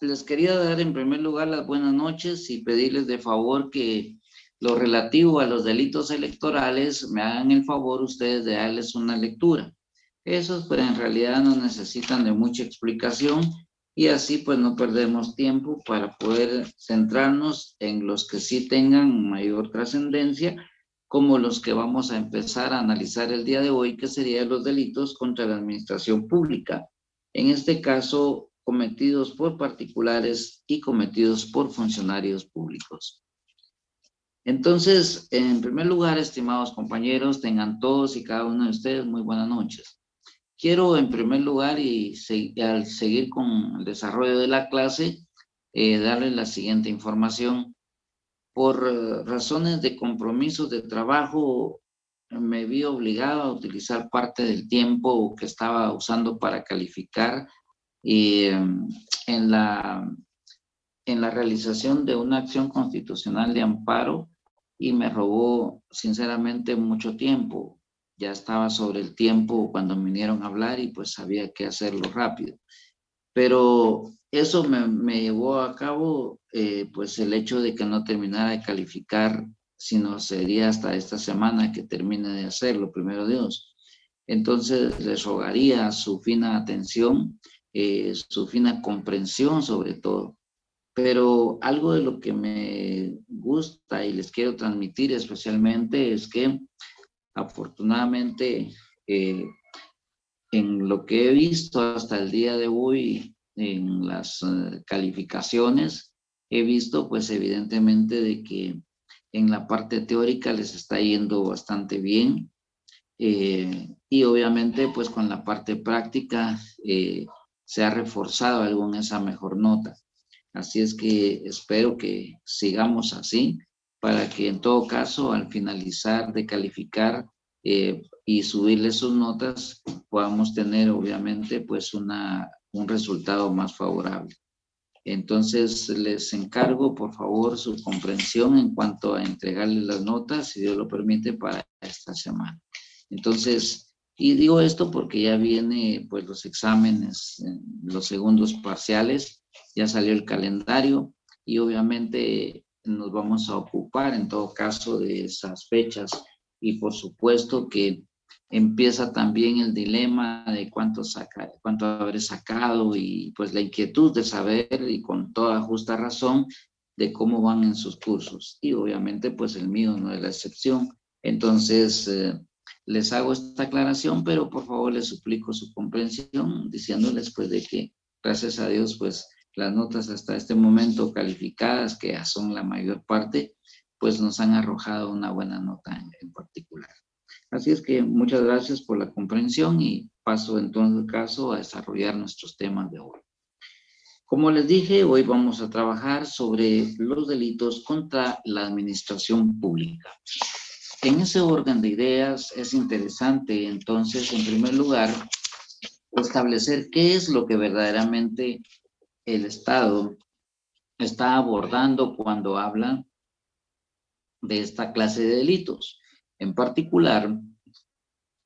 les quería dar en primer lugar las buenas noches y pedirles de favor que lo relativo a los delitos electorales me hagan el favor ustedes de darles una lectura. Esos pues en realidad no necesitan de mucha explicación y así pues no perdemos tiempo para poder centrarnos en los que sí tengan mayor trascendencia, como los que vamos a empezar a analizar el día de hoy, que serían los delitos contra la administración pública. En este caso, cometidos por particulares y cometidos por funcionarios públicos. Entonces, en primer lugar, estimados compañeros, tengan todos y cada uno de ustedes muy buenas noches. Quiero en primer lugar y al seguir con el desarrollo de la clase, darles la siguiente información. Por razones de compromisos de trabajo, me vi obligado a utilizar parte del tiempo que estaba usando para calificar en la realización de una acción constitucional de amparo y me robó sinceramente mucho tiempo. Ya estaba sobre el tiempo cuando me vinieron a hablar y pues había que hacerlo rápido. Pero eso me llevó a cabo pues el hecho de que no terminara de calificar, sino sería hasta esta semana que termine de hacerlo, primero Dios. Entonces les rogaría su fina atención, su fina comprensión sobre todo. Pero algo de lo que me gusta y les quiero transmitir especialmente es que afortunadamente en lo que he visto hasta el día de hoy en las calificaciones, he visto pues evidentemente de que en la parte teórica les está yendo bastante bien y obviamente pues con la parte práctica se ha reforzado algo en esa mejor nota. Así es que espero que sigamos así para que en todo caso al finalizar de calificar y subirle sus notas podamos tener obviamente pues un resultado más favorable. Entonces les encargo por favor su comprensión en cuanto a entregarles las notas, si Dios lo permite, para esta semana. Entonces, y digo esto porque ya viene pues los exámenes, los segundos parciales, ya salió el calendario y obviamente nos vamos a ocupar en todo caso de esas fechas y por supuesto que empieza también el dilema de cuánto habré sacado y pues la inquietud de saber y con toda justa razón de cómo van en sus cursos y obviamente pues el mío no es la excepción. Entonces les hago esta aclaración, pero por favor les suplico su comprensión diciéndoles pues de que gracias a Dios pues las notas hasta este momento calificadas, que ya son la mayor parte, pues nos han arrojado una buena nota en particular. Así es que muchas gracias por la comprensión y paso en todo caso a desarrollar nuestros temas de hoy. Como les dije, hoy vamos a trabajar sobre los delitos contra la administración pública. En ese orden de ideas es interesante entonces, en primer lugar, establecer qué es lo que verdaderamente el Estado está abordando cuando habla de esta clase de delitos. En particular,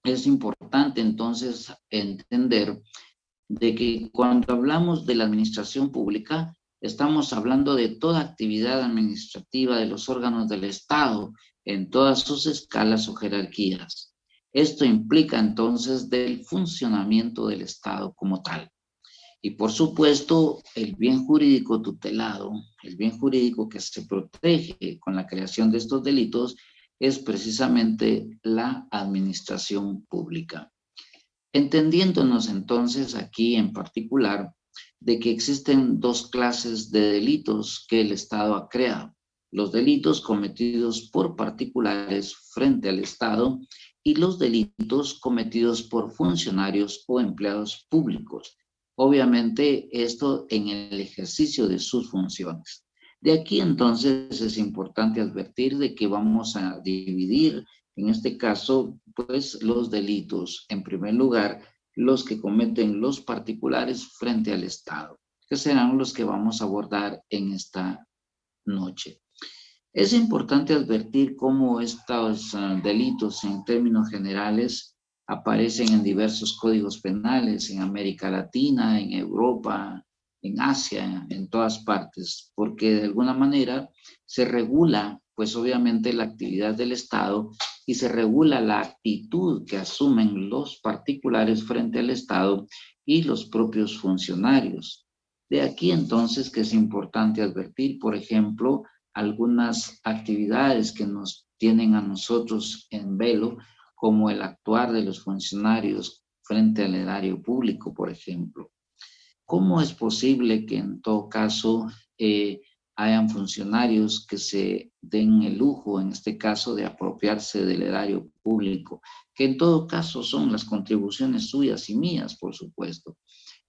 es importante entonces entender de que cuando hablamos de la administración pública, estamos hablando de toda actividad administrativa de los órganos del Estado en todas sus escalas o jerarquías. Esto implica entonces del funcionamiento del Estado como tal. Y por supuesto, el bien jurídico tutelado, el bien jurídico que se protege con la creación de estos delitos, es precisamente la administración pública. Entendiéndonos entonces aquí en particular de que existen dos clases de delitos que el Estado ha creado. Los delitos cometidos por particulares frente al Estado y los delitos cometidos por funcionarios o empleados públicos. Obviamente esto en el ejercicio de sus funciones. De aquí entonces es importante advertir de que vamos a dividir en este caso pues los delitos, en primer lugar, los que cometen los particulares frente al Estado, que serán los que vamos a abordar en esta noche. Es importante advertir cómo estos delitos en términos generales aparecen en diversos códigos penales en América Latina, en Europa, en Asia, en todas partes, porque de alguna manera se regula, pues obviamente, la actividad del Estado y se regula la actitud que asumen los particulares frente al Estado y los propios funcionarios. De aquí entonces que es importante advertir, por ejemplo, algunas actividades que nos tienen a nosotros en velo, como el actuar de los funcionarios frente al erario público, por ejemplo. ¿Cómo es posible que en todo caso hayan funcionarios que se den el lujo, en este caso, de apropiarse del erario público, que en todo caso son las contribuciones suyas y mías, por supuesto,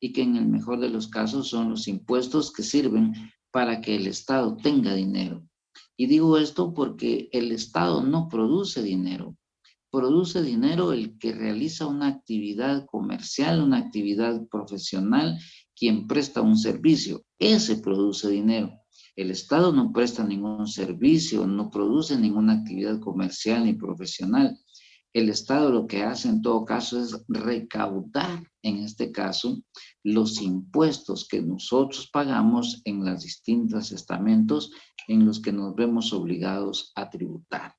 y que en el mejor de los casos son los impuestos que sirven para que el Estado tenga dinero? Y digo esto porque el Estado no produce dinero. Produce dinero el que realiza una actividad comercial, una actividad profesional, quien presta un servicio. Ese produce dinero. El Estado no presta ningún servicio, no produce ninguna actividad comercial ni profesional. El Estado lo que hace en todo caso es recaudar, en este caso, los impuestos que nosotros pagamos en los distintos estamentos en los que nos vemos obligados a tributar.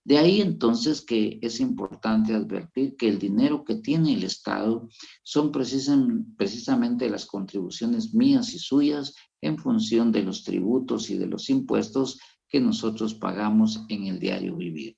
De ahí entonces que es importante advertir que el dinero que tiene el Estado son precisamente las contribuciones mías y suyas en función de los tributos y de los impuestos que nosotros pagamos en el diario vivir.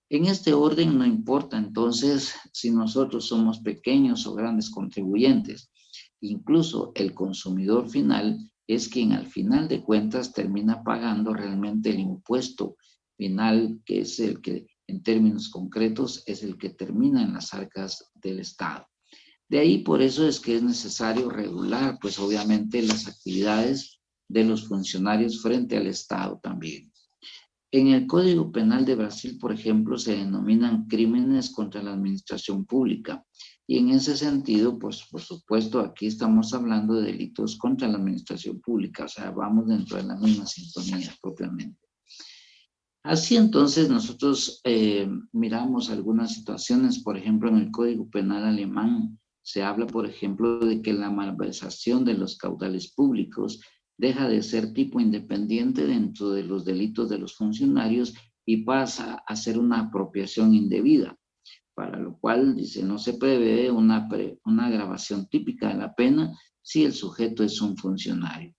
En este orden no importa entonces si nosotros somos pequeños o grandes contribuyentes. Incluso el consumidor final es quien al final de cuentas termina pagando realmente el impuesto final, que es el que en términos concretos es el que termina en las arcas del Estado. De ahí por eso es que es necesario regular, pues obviamente, las actividades de los funcionarios frente al Estado también. En el Código Penal de Brasil, por ejemplo, se denominan crímenes contra la administración pública. Y en ese sentido, pues por supuesto, aquí estamos hablando de delitos contra la administración pública, o sea, vamos dentro de la misma sintonía propiamente. Así entonces nosotros miramos algunas situaciones, por ejemplo, en el Código Penal alemán se habla, por ejemplo, de que la malversación de los caudales públicos deja de ser tipo independiente dentro de los delitos de los funcionarios y pasa a ser una apropiación indebida, para lo cual, dice, no se prevé una agravación típica de la pena si el sujeto es un funcionario.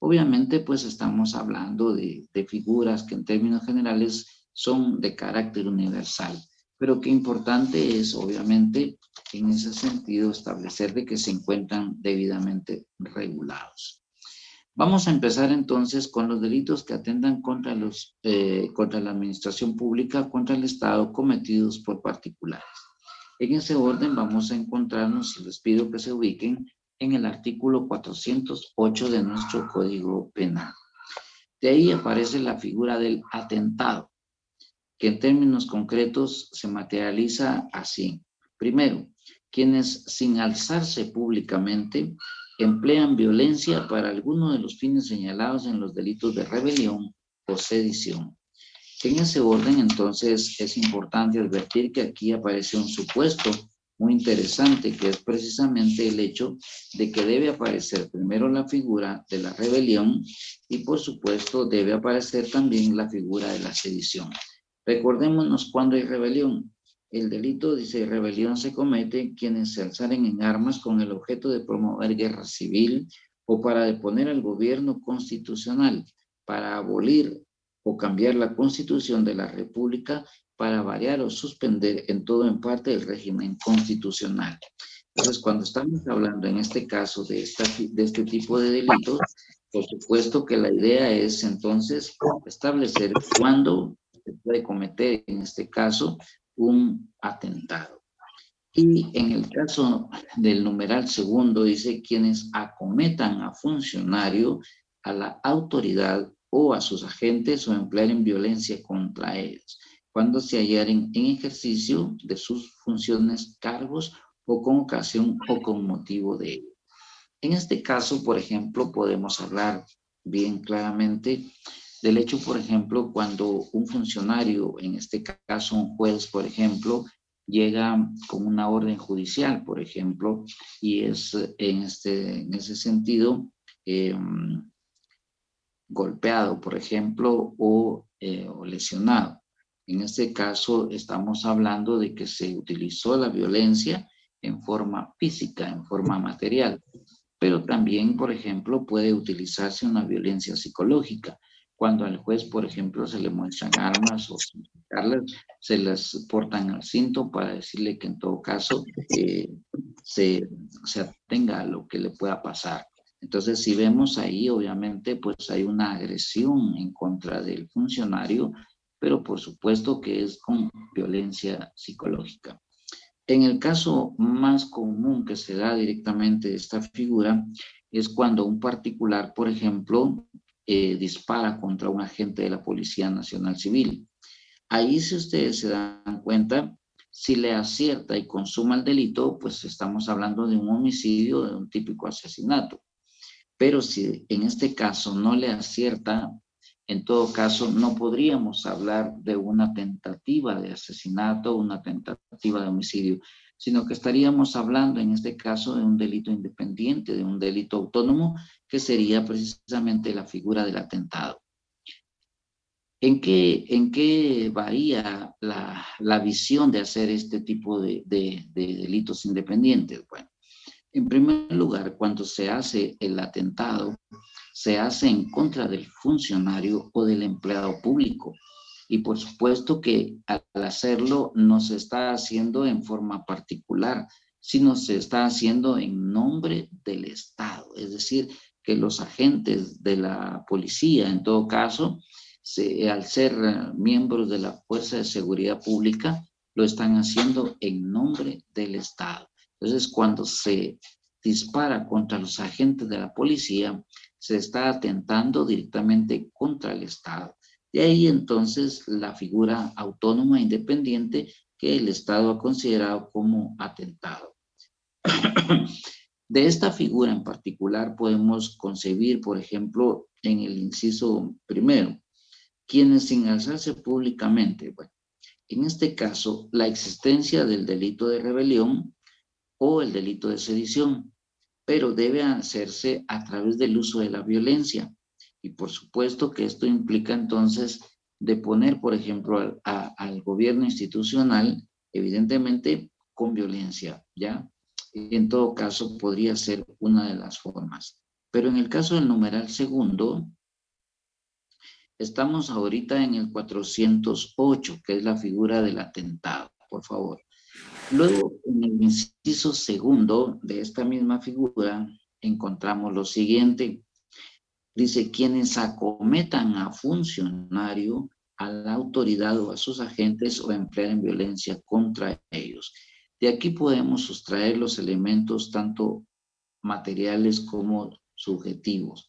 Obviamente, pues estamos hablando de figuras que en términos generales son de carácter universal, pero qué importante es, obviamente, en ese sentido, establecer de que se encuentran debidamente regulados. Vamos a empezar entonces con los delitos que atentan contra la administración pública, contra el Estado, cometidos por particulares. En ese orden vamos a encontrarnos, y les pido que se ubiquen, en el artículo 408 de nuestro Código Penal. De ahí aparece la figura del atentado, que en términos concretos se materializa así. Primero, quienes sin alzarse públicamente emplean violencia para alguno de los fines señalados en los delitos de rebelión o sedición. En ese orden, entonces, es importante advertir que aquí aparece un supuesto muy interesante, que es precisamente el hecho de que debe aparecer primero la figura de la rebelión y, por supuesto, debe aparecer también la figura de la sedición. Recordémonos cuando hay rebelión. El delito, dice, rebelión se comete quienes se alzaren en armas con el objeto de promover guerra civil o para deponer al gobierno constitucional, para abolir o cambiar la constitución de la República, para variar o suspender en todo o en parte el régimen constitucional. Entonces, cuando estamos hablando en este caso de este tipo de delitos, por supuesto que la idea es entonces establecer cuándo se puede cometer, en este caso, un atentado. Y en el caso del numeral segundo dice quienes acometan a funcionario, a la autoridad o a sus agentes o emplearen violencia contra ellos, cuando se hallaren en ejercicio de sus funciones, cargos o con ocasión o con motivo de ello. En este caso, por ejemplo, podemos hablar bien claramente del hecho, por ejemplo, cuando un funcionario, en este caso un juez, por ejemplo, llega con una orden judicial, por ejemplo, y es en ese sentido golpeado, por ejemplo, o lesionado. En este caso estamos hablando de que se utilizó la violencia en forma física, en forma material, pero también, por ejemplo, puede utilizarse una violencia psicológica. Cuando al juez, por ejemplo, se le muestran armas o se las portan al cinto para decirle que en todo caso se atenga a lo que le pueda pasar. Entonces, si vemos ahí, obviamente, pues hay una agresión en contra del funcionario, pero por supuesto que es con violencia psicológica. En el caso más común que se da directamente de esta figura es cuando un particular, por ejemplo, dispara contra un agente de la Policía Nacional Civil. Ahí, si ustedes se dan cuenta, si le acierta y consuma el delito, pues estamos hablando de un homicidio, de un típico asesinato. Pero si en este caso no le acierta, en todo caso no podríamos hablar de una tentativa de asesinato o una tentativa de homicidio, sino que estaríamos hablando en este caso de un delito independiente, de un delito autónomo, que sería precisamente la figura del atentado. ¿En qué varía la visión de hacer este tipo de delitos independientes? Bueno, en primer lugar, cuando se hace el atentado, se hace en contra del funcionario o del empleado público. Y por supuesto que al hacerlo no se está haciendo en forma particular, sino se está haciendo en nombre del Estado. Es decir, que los agentes de la policía, en todo caso, al ser miembros de la Fuerza de Seguridad Pública, lo están haciendo en nombre del Estado. Entonces, cuando se dispara contra los agentes de la policía, se está atentando directamente contra el Estado. De ahí entonces la figura autónoma e independiente que el Estado ha considerado como atentado. De esta figura en particular podemos concebir, por ejemplo, en el inciso primero, quienes sin alzarse públicamente, bueno, en este caso, la existencia del delito de rebelión o el delito de sedición, pero debe hacerse a través del uso de la violencia. Y por supuesto que esto implica entonces de poner, por ejemplo, al gobierno institucional, evidentemente con violencia, ¿ya? En todo caso, podría ser una de las formas. Pero en el caso del numeral segundo, estamos ahorita en el 408, que es la figura del atentado, por favor. Luego, en el inciso segundo de esta misma figura, encontramos lo siguiente. Dice, quienes acometan a funcionario, a la autoridad o a sus agentes o emplean violencia contra ellos. De aquí podemos sustraer los elementos tanto materiales como subjetivos.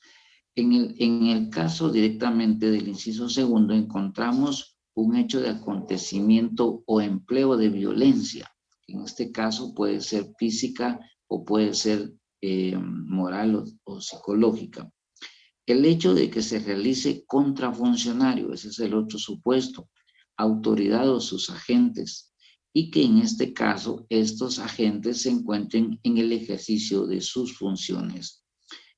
En el caso directamente del inciso segundo, encontramos un hecho de acontecimiento o empleo de violencia. En este caso puede ser física o puede ser moral o psicológica. El hecho de que se realice contra funcionario, ese es el otro supuesto, autoridad o sus agentes, y que en este caso estos agentes se encuentren en el ejercicio de sus funciones.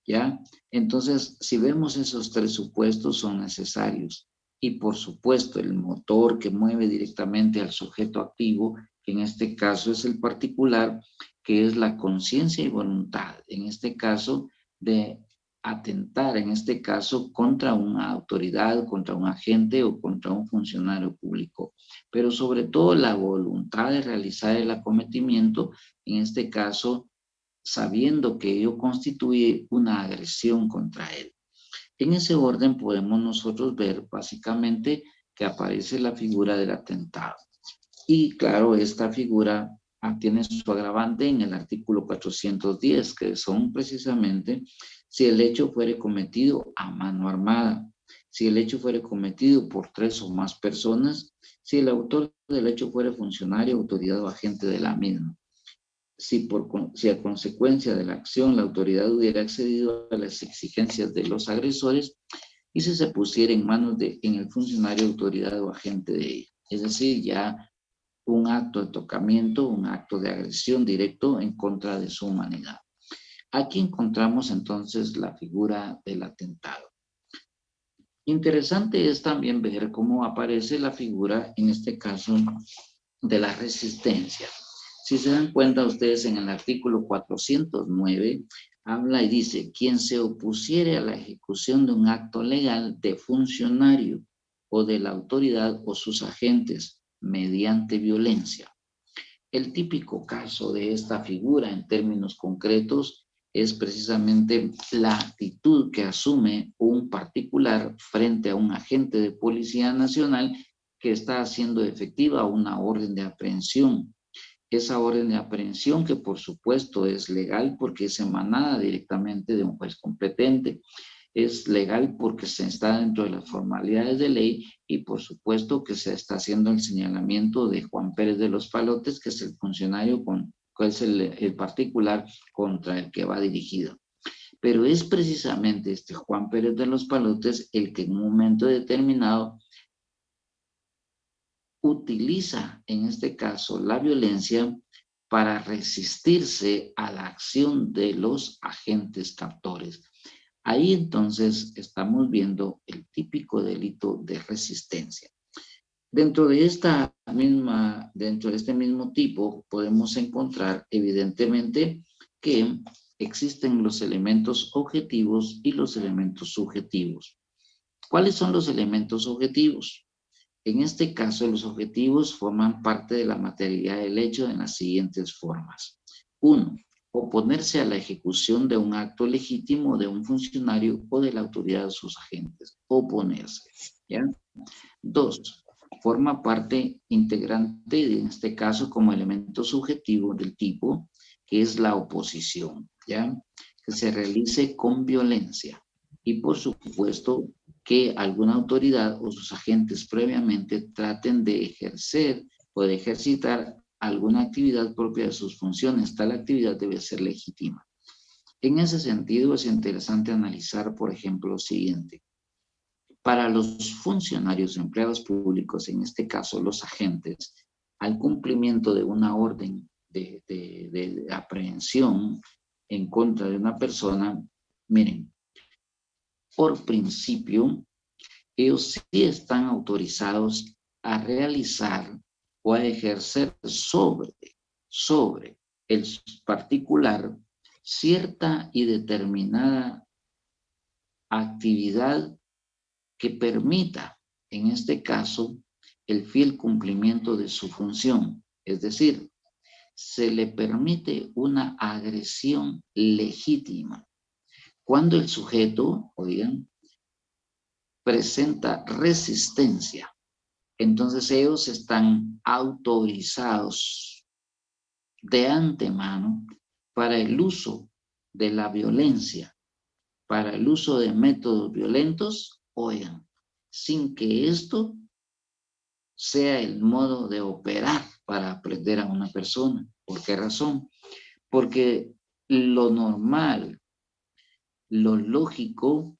¿Ya? Entonces, si vemos esos tres supuestos son necesarios. Y por supuesto, el motor que mueve directamente al sujeto activo, que en este caso es el particular, que es la conciencia y voluntad, en este caso de atentar, en este caso, contra una autoridad, contra un agente o contra un funcionario público. Pero sobre todo la voluntad de realizar el acometimiento, en este caso, sabiendo que ello constituye una agresión contra él. En ese orden podemos nosotros ver básicamente que aparece la figura del atentado. Y claro, esta figura tiene su agravante en el artículo 410, que son precisamente si el hecho fuere cometido a mano armada, si el hecho fuere cometido por 3 o más personas, si el autor del hecho fuere funcionario, autoridad o agente de la misma. Si a consecuencia de la acción la autoridad hubiera accedido a las exigencias de los agresores y si se pusiera en manos en el funcionario, autoridad o agente de ella. Es decir, ya un acto de tocamiento, un acto de agresión directo en contra de su humanidad. Aquí encontramos entonces la figura del atentado. Interesante es también ver cómo aparece la figura, en este caso, de la resistencia. Si se dan cuenta ustedes en el artículo 409, habla y dice, quien se opusiere a la ejecución de un acto legal de funcionario o de la autoridad o sus agentes mediante violencia. El típico caso de esta figura en términos concretos es precisamente la actitud que asume un particular frente a un agente de Policía Nacional que está haciendo efectiva una orden de aprehensión. Esa orden de aprehensión, que por supuesto es legal porque es emanada directamente de un juez competente, es legal porque se está dentro de las formalidades de ley y por supuesto que se está haciendo el señalamiento de Juan Pérez de los Palotes, que es el funcionario que es el particular contra el que va dirigido. Pero es precisamente este Juan Pérez de los Palotes el que en un momento determinado utiliza, en este caso, la violencia para resistirse a la acción de los agentes captores. Ahí entonces estamos viendo el típico delito de resistencia. Dentro de este mismo tipo podemos encontrar evidentemente que existen los elementos objetivos y los elementos subjetivos. ¿Cuáles son los elementos objetivos? En este caso, los objetivos forman parte de la materialidad del hecho en las siguientes formas. 1. Oponerse a la ejecución de un acto legítimo de un funcionario o de la autoridad de sus agentes. Oponerse. ¿Ya? 2. Forma parte integrante, en este caso, como elemento subjetivo del tipo, que es la oposición, ¿ya? Que se realice con violencia. Y por supuesto, que alguna autoridad o sus agentes previamente traten de ejercer o de ejercitar alguna actividad propia de sus funciones. Tal actividad debe ser legítima. En ese sentido, es interesante analizar, por ejemplo, lo siguiente. Para los funcionarios o empleados públicos, en este caso los agentes, al cumplimiento de una orden de aprehensión en contra de una persona, miren, por principio, ellos sí están autorizados a realizar o a ejercer sobre el particular cierta y determinada actividad que permita, en este caso, el fiel cumplimiento de su función. Es decir, se le permite una agresión legítima. Cuando el sujeto, oigan, presenta resistencia, entonces ellos están autorizados de antemano para el uso de la violencia, para el uso de métodos violentos, oigan, sin que esto sea el modo de operar para aprender a una persona. ¿Por qué razón? Porque lo normal, lo lógico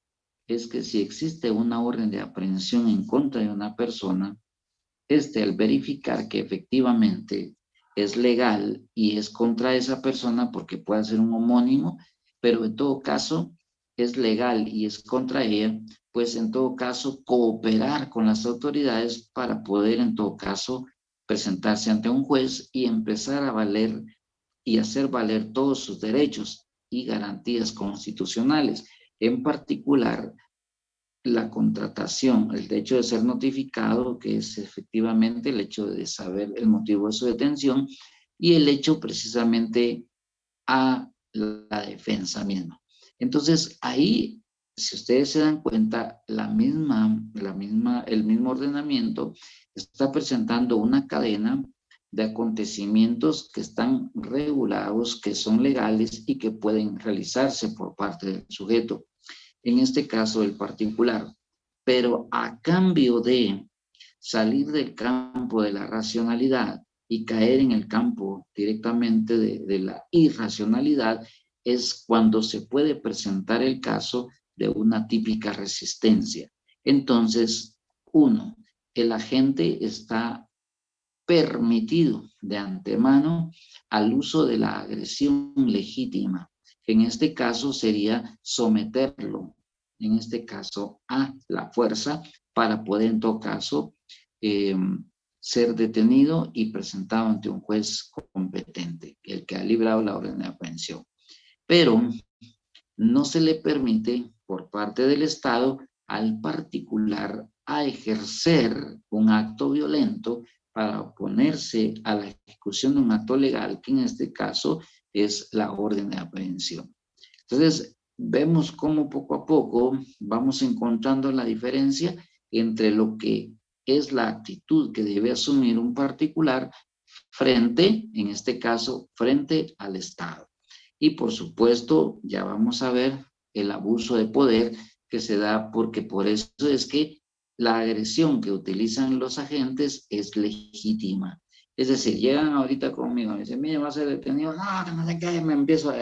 es que si existe una orden de aprehensión en contra de una persona, al verificar que efectivamente es legal y es contra esa persona, porque puede ser un homónimo, pero en todo caso es legal y es contra ella, pues en todo caso cooperar con las autoridades para poder en todo caso presentarse ante un juez y empezar a valer y hacer valer todos sus derechos y garantías constitucionales. En particular, la contratación, el hecho de ser notificado, que es efectivamente el hecho de saber el motivo de su detención, y el hecho precisamente a la defensa misma. Entonces, ahí, si ustedes se dan cuenta, el mismo ordenamiento está presentando una cadena de acontecimientos que están regulados, que son legales y que pueden realizarse por parte del sujeto, en este caso el particular, pero a cambio de salir del campo de la racionalidad y caer en el campo directamente de la irracionalidad, es cuando se puede presentar el caso de una típica resistencia. Entonces, el agente está permitido de antemano al uso de la agresión legítima. en este caso sería someterlo, en este caso a la fuerza, para poder en todo caso ser detenido y presentado ante un juez competente, el que ha librado la orden de aprehensión. Pero no se le permite por parte del Estado al particular a ejercer un acto violento para oponerse a la ejecución de un acto legal, que en este caso es la orden de aprehensión. Entonces, vemos cómo poco a poco vamos encontrando la diferencia entre lo que es la actitud que debe asumir un particular frente, en este caso, frente al Estado. Y por supuesto, ya vamos a ver el abuso de poder que se da, porque por eso es que la agresión que utilizan los agentes es legítima. Es decir, llegan ahorita conmigo, me dicen, mire, va a ser detenido, no sé qué, me empiezo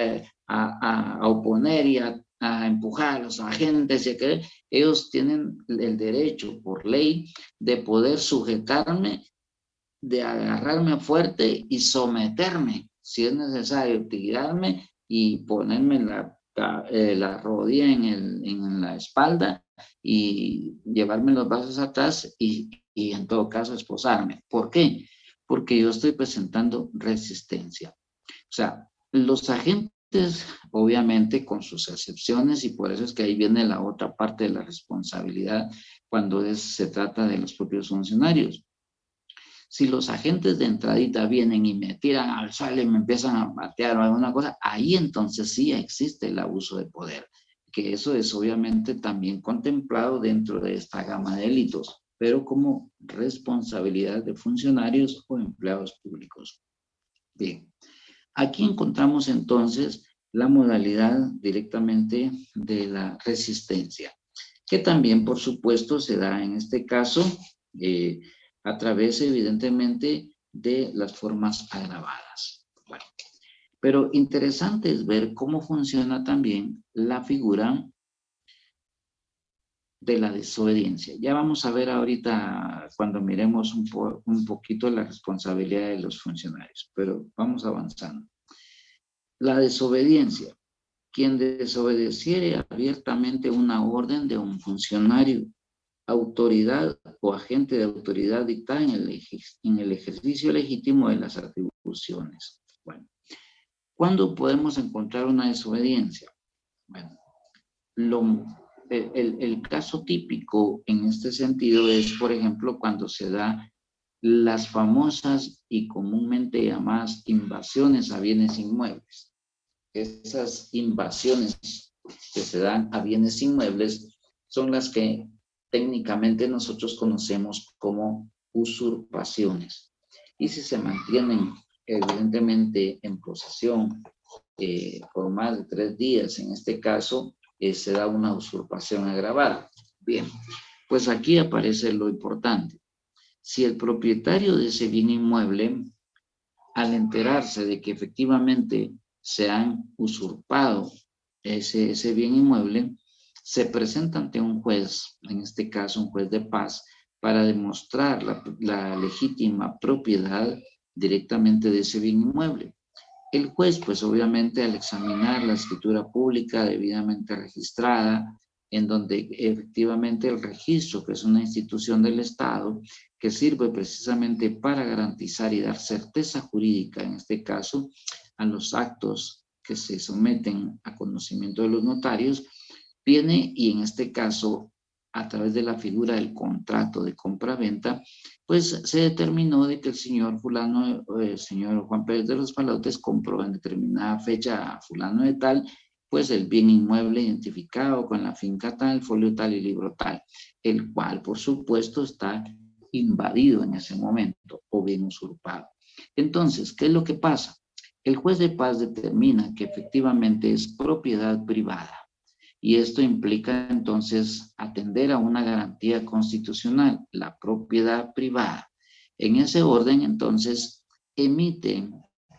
a oponer y a empujar a los agentes, y que ellos tienen el derecho por ley de poder sujetarme, de agarrarme fuerte y someterme, si es necesario, tirarme y ponerme la rodilla en la espalda y llevarme los brazos atrás y en todo caso esposarme. ¿Por qué? Porque yo estoy presentando resistencia. O sea, los agentes, obviamente, con sus excepciones, y por eso es que ahí viene la otra parte de la responsabilidad cuando se trata de los propios funcionarios. Si los agentes de entradita vienen y me tiran al suelo y me empiezan a patear o alguna cosa, ahí entonces sí existe el abuso de poder, que eso es obviamente también contemplado dentro de esta gama de delitos, pero como responsabilidad de funcionarios o empleados públicos. Bien, aquí encontramos entonces la modalidad directamente de la resistencia, que también por supuesto se da en este caso a través evidentemente de las formas agravadas. Bueno, pero interesante es ver cómo funciona también la figura de la desobediencia. Ya vamos a ver ahorita cuando miremos un poquito la responsabilidad de los funcionarios, pero vamos avanzando. La desobediencia. Quien desobedeciere abiertamente una orden de un funcionario, autoridad o agente de autoridad dictada en el ejercicio legítimo de las atribuciones. Bueno, ¿cuándo podemos encontrar una desobediencia? Bueno, el caso típico en este sentido es, por ejemplo, cuando se da las famosas y comúnmente llamadas invasiones a bienes inmuebles. Esas invasiones que se dan a bienes inmuebles son las que técnicamente nosotros conocemos como usurpaciones. Y si se mantienen evidentemente en posesión por más de 3 días, en este caso, se da una usurpación agravada. Bien, pues aquí aparece lo importante. Si el propietario de ese bien inmueble, al enterarse de que efectivamente se han usurpado ese bien inmueble, se presenta ante un juez, en este caso un juez de paz, para demostrar la legítima propiedad directamente de ese bien inmueble. El juez, pues obviamente al examinar la escritura pública debidamente registrada, en donde efectivamente el registro, que es una institución del Estado, que sirve precisamente para garantizar y dar certeza jurídica, en este caso, a los actos que se someten a conocimiento de los notarios, viene y en este caso, a través de la figura del contrato de compra-venta, pues se determinó de que el señor fulano, el señor Juan Pérez de los Palotes compró en determinada fecha a fulano de tal, pues el bien inmueble identificado con la finca tal, folio tal y libro tal, el cual por supuesto está invadido en ese momento o bien usurpado. Entonces, ¿qué es lo que pasa? El juez de paz determina que efectivamente es propiedad privada. Y esto implica entonces atender a una garantía constitucional, la propiedad privada. En ese orden, entonces, emite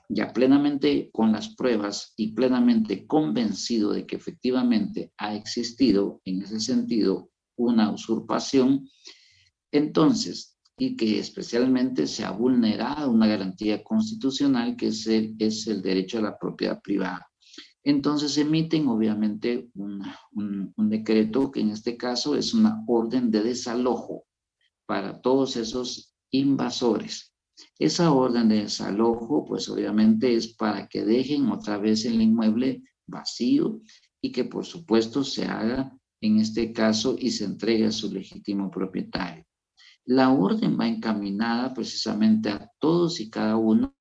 ya plenamente con las pruebas y plenamente convencido de que efectivamente ha existido en ese sentido una usurpación, entonces, y que especialmente se ha vulnerado una garantía constitucional que es el derecho a la propiedad privada. Entonces emiten obviamente un decreto que en este caso es una orden de desalojo para todos esos invasores. Esa orden de desalojo, pues obviamente es para que dejen otra vez el inmueble vacío y que por supuesto se haga en este caso y se entregue a su legítimo propietario. La orden va encaminada precisamente a todos y cada uno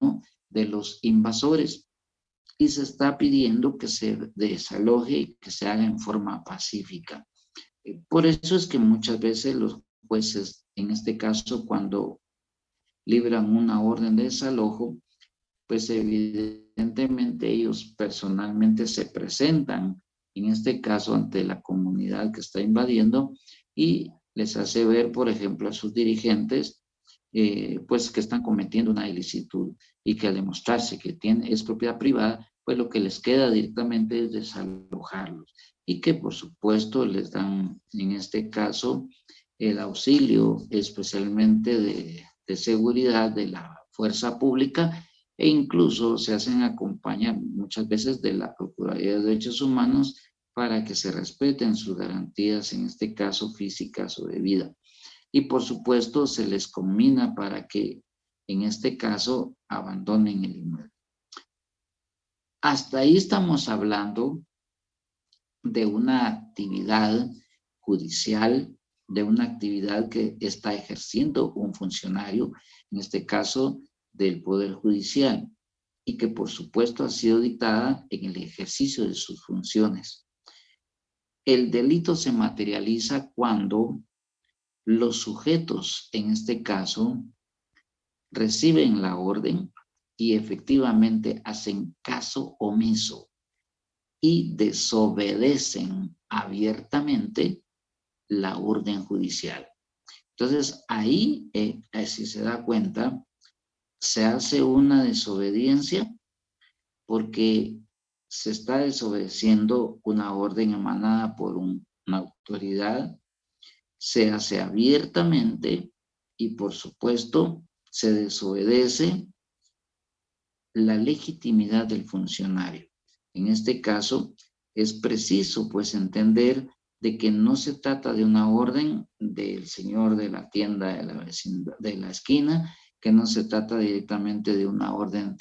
de los invasores y se está pidiendo que se desaloje y que se haga en forma pacífica. Por eso es que muchas veces los jueces, en este caso, cuando libran una orden de desalojo, pues evidentemente ellos personalmente se presentan, en este caso, ante la comunidad que está invadiendo y les hace ver, por ejemplo, a sus dirigentes, pues que están cometiendo una ilicitud y que al demostrarse que es propiedad privada, pues lo que les queda directamente es desalojarlos y que por supuesto les dan, en este caso, el auxilio especialmente de seguridad de la fuerza pública e incluso se hacen acompañar muchas veces de la Procuraduría de Derechos Humanos para que se respeten sus garantías, en este caso físicas o de vida. Y por supuesto se les conmina para que en este caso abandonen el inmueble. Hasta ahí estamos hablando de una actividad judicial, de una actividad que está ejerciendo un funcionario, en este caso del Poder Judicial, y que por supuesto ha sido dictada en el ejercicio de sus funciones. El delito se materializa cuando los sujetos, en este caso, reciben la orden y efectivamente hacen caso omiso y desobedecen abiertamente la orden judicial. Entonces, ahí, si se da cuenta, se hace una desobediencia porque se está desobedeciendo una orden emanada por una autoridad, se hace abiertamente y, por supuesto, se desobedece la legitimidad del funcionario. En este caso, es preciso, pues, entender de que no se trata de una orden del señor de la tienda de la esquina, que no se trata directamente de una orden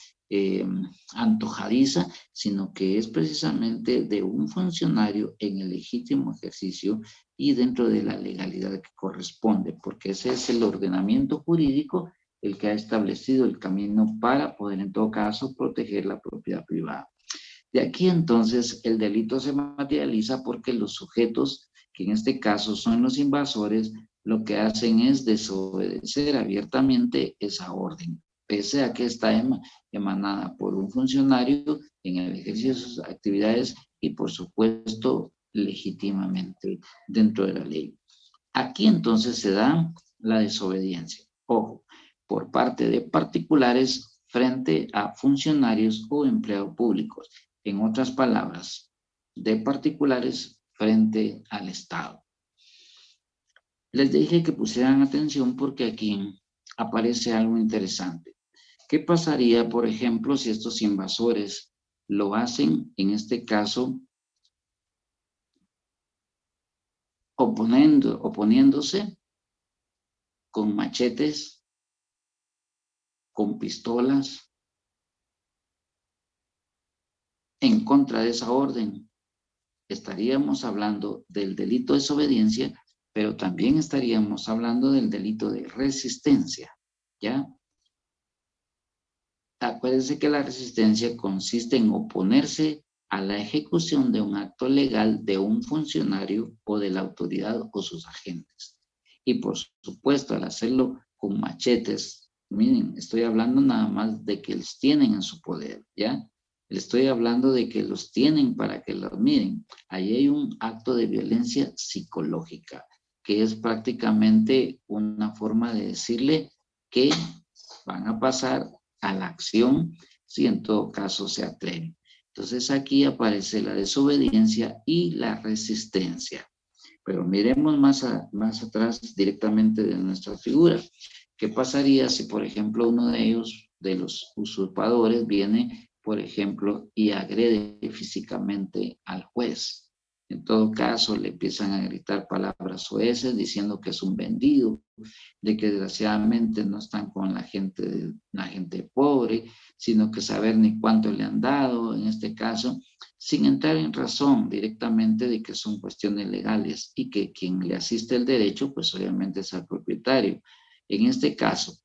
antojadiza, sino que es precisamente de un funcionario en el legítimo ejercicio y dentro de la legalidad que corresponde, porque ese es el ordenamiento jurídico el que ha establecido el camino para poder en todo caso proteger la propiedad privada. De aquí entonces el delito se materializa porque los sujetos, que en este caso son los invasores, lo que hacen es desobedecer abiertamente esa orden, pese a que está emanada por un funcionario en el ejercicio de sus actividades y por supuesto legítimamente dentro de la ley. Aquí entonces se da la desobediencia. Ojo, por parte de particulares frente a funcionarios o empleados públicos. En otras palabras, de particulares frente al Estado. Les dije que pusieran atención porque aquí aparece algo interesante. ¿Qué pasaría, por ejemplo, si estos invasores lo hacen, en este caso, oponiéndose con machetes, con pistolas, en contra de esa orden? Estaríamos hablando del delito de desobediencia, pero también estaríamos hablando del delito de resistencia, ¿ya? Acuérdense que la resistencia consiste en oponerse a la ejecución de un acto legal de un funcionario o de la autoridad o sus agentes. Y por supuesto, al hacerlo con machetes, miren, estoy hablando nada más de que los tienen en su poder, ¿ya? Le estoy hablando de que los tienen para que los miren. Ahí hay un acto de violencia psicológica, que es prácticamente una forma de decirle que van a pasar a la acción si en todo caso se atreven. Entonces aquí aparece la desobediencia y la resistencia. Pero miremos más atrás directamente de nuestra figura. ¿Qué pasaría si, por ejemplo, uno de ellos, de los usurpadores, viene por ejemplo, y agrede físicamente al juez. En todo caso, le empiezan a gritar palabras soeces diciendo que es un vendido, de que desgraciadamente no están con la gente pobre, sino que saber ni cuánto le han dado, en este caso, sin entrar en razón directamente de que son cuestiones legales y que quien le asiste el derecho, pues obviamente es el propietario. En este caso,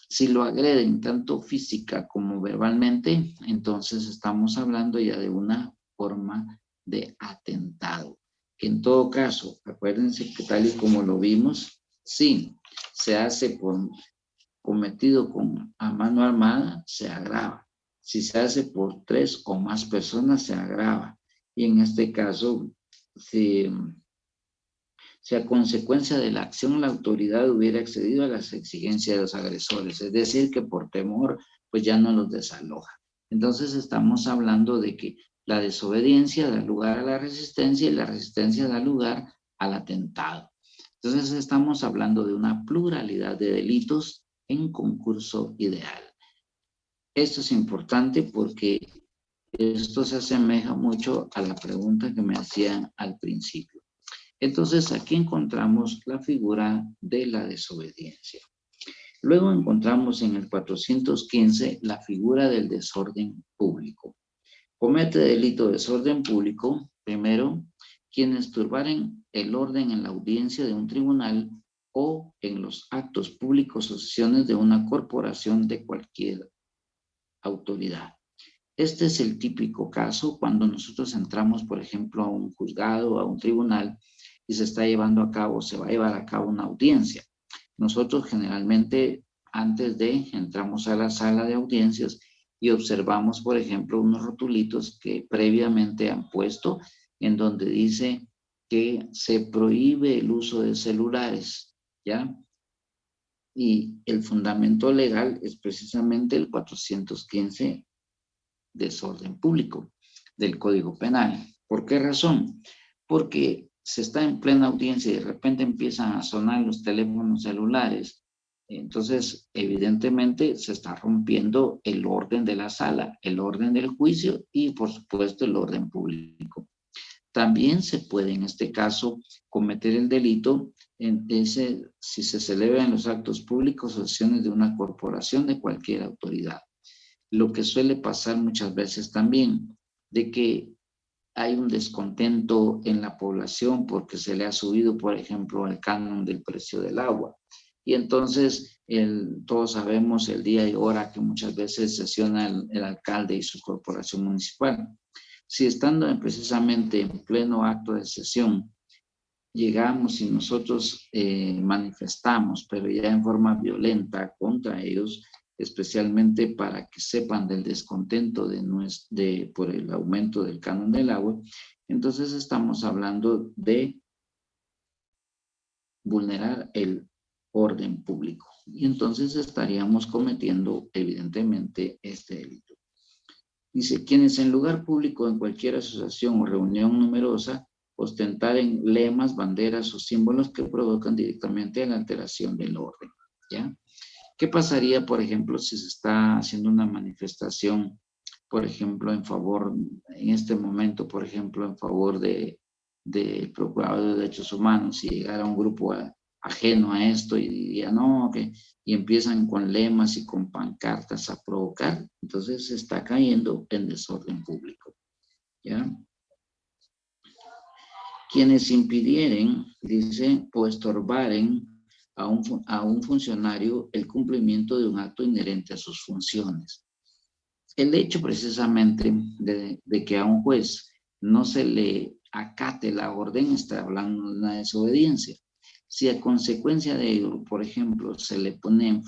si lo agreden tanto física como verbalmente, entonces estamos hablando ya de una forma de atentado. Que en todo caso, acuérdense que tal y como lo vimos, sí, se hace cometido a mano armada, se agrava. Si se hace por 3 o más personas, se agrava. Y en este caso, si a consecuencia de la acción la autoridad hubiera accedido a las exigencias de los agresores, es decir, que por temor, pues ya no los desaloja. Entonces estamos hablando de que la desobediencia da lugar a la resistencia y la resistencia da lugar al atentado. Entonces estamos hablando de una pluralidad de delitos en concurso ideal. Esto es importante porque esto se asemeja mucho a la pregunta que me hacían al principio. Entonces aquí encontramos la figura de la desobediencia. Luego encontramos en el 415 la figura del desorden público. Comete delito de desorden público, primero, quienes turbaren el orden en la audiencia de un tribunal o en los actos públicos o sesiones de una corporación de cualquier autoridad. Este es el típico caso cuando nosotros entramos, por ejemplo, a un juzgado, a un tribunal, y se está llevando a cabo, se va a llevar a cabo una audiencia. Nosotros generalmente, antes de, entramos a la sala de audiencias y observamos, por ejemplo, unos rotulitos que previamente han puesto en donde dice que se prohíbe el uso de celulares, ¿ya? Y el fundamento legal es precisamente el 415 desorden público del Código Penal. ¿Por qué razón? Porque se está en plena audiencia y de repente empiezan a sonar los teléfonos celulares. Entonces, evidentemente, se está rompiendo el orden de la sala, el orden del juicio y, por supuesto, el orden público. También se puede, en este caso, cometer el delito si se celebran los actos públicos o sesiones de una corporación de cualquier autoridad. Lo que suele pasar muchas veces también, de que hay un descontento en la población porque se le ha subido, por ejemplo, el canon del precio del agua. Y entonces todos sabemos el día y hora que muchas veces sesiona el alcalde y su corporación municipal. Si estando precisamente en pleno acto de sesión, llegamos y nosotros manifestamos, pero ya en forma violenta contra ellos, especialmente para que sepan del descontento por el aumento del canon del agua, entonces estamos hablando de vulnerar el orden público. Y entonces estaríamos cometiendo, evidentemente, este delito. Dice, quienes en lugar público, en cualquier asociación o reunión numerosa, ostentaren lemas, banderas o símbolos que provocan directamente la alteración del orden, ¿ya? ¿Qué pasaría, por ejemplo, si se está haciendo una manifestación, por ejemplo, en este momento, por ejemplo, en favor del Procurador de Derechos Humanos, y llegara un grupo ajeno a esto y diría, no, y empiezan con lemas y con pancartas a provocar, entonces se está cayendo en desorden público, ¿ya? Quienes impidieren, dice, o estorbaren a un funcionario el cumplimiento de un acto inherente a sus funciones. El hecho precisamente de que a un juez no se le acate la orden está hablando de una desobediencia. Si a consecuencia de ello, por ejemplo, se le pone